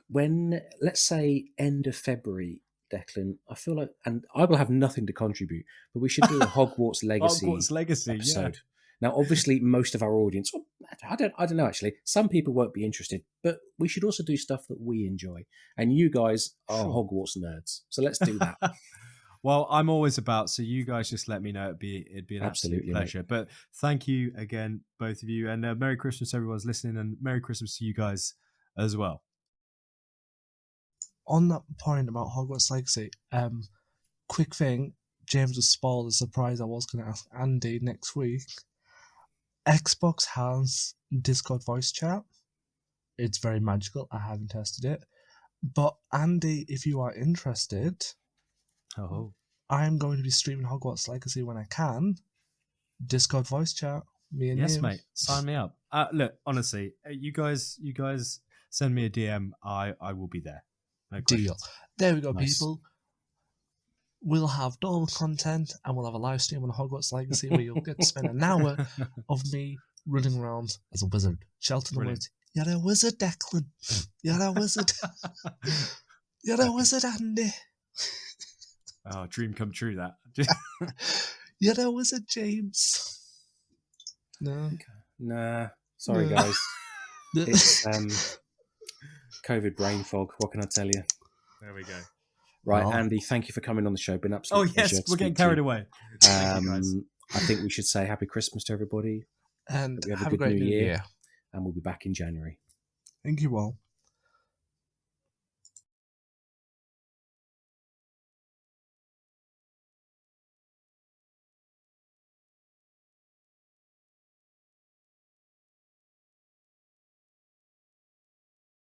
Speaker 2: When, let's say, end of February, Declan, I feel like, and I will have nothing to contribute, but we should do a Hogwarts Legacy episode. Yeah. Now, obviously, most of our audience, I don't know actually, some people won't be interested, but we should also do stuff that we enjoy. And you guys are Hogwarts nerds, so let's do that.
Speaker 3: Well, I'm always about, so you guys just let me know. It'd be an absolute pleasure. Mate. But thank you again, both of you, and Merry Christmas, everyone's listening, and Merry Christmas to you guys as well.
Speaker 1: On that point about Hogwarts Legacy, quick thing, James was spoiled the surprise I was going to ask Andy next week. Xbox has Discord voice chat. It's very magical. I haven't tested it. But Andy, if you are interested, I'm going to be streaming Hogwarts Legacy when I can. Discord voice chat. Me and you.
Speaker 3: Mate. Sign me up. Look, honestly, you guys send me a DM. I will be there. No
Speaker 1: deal. There we go, people. We'll have normal content and we'll have a live stream on Hogwarts Legacy where you'll get to spend an hour of me running around as a wizard, sheltering the woods, You're a wizard, Declan. You're a wizard. You're a wizard, Andy.
Speaker 3: Oh, dream come true, that.
Speaker 1: You're a wizard, James. No.
Speaker 2: Nah, sorry,
Speaker 1: No.
Speaker 2: guys. It's COVID brain fog. What can I tell you?
Speaker 3: There we go.
Speaker 2: Right,
Speaker 1: Well.
Speaker 2: Andy, thank you for coming on the show. Been an absolute pleasure
Speaker 3: Yes,
Speaker 2: to
Speaker 3: we're getting
Speaker 2: speak to
Speaker 3: carried
Speaker 2: you.
Speaker 3: away. Thank you, guys.
Speaker 2: I think we should say Happy Christmas to everybody.
Speaker 1: And
Speaker 2: We have a
Speaker 1: have a
Speaker 2: good
Speaker 1: great
Speaker 2: new
Speaker 1: new
Speaker 2: year.
Speaker 1: year.
Speaker 2: And we'll be back in January.
Speaker 1: Thank you all.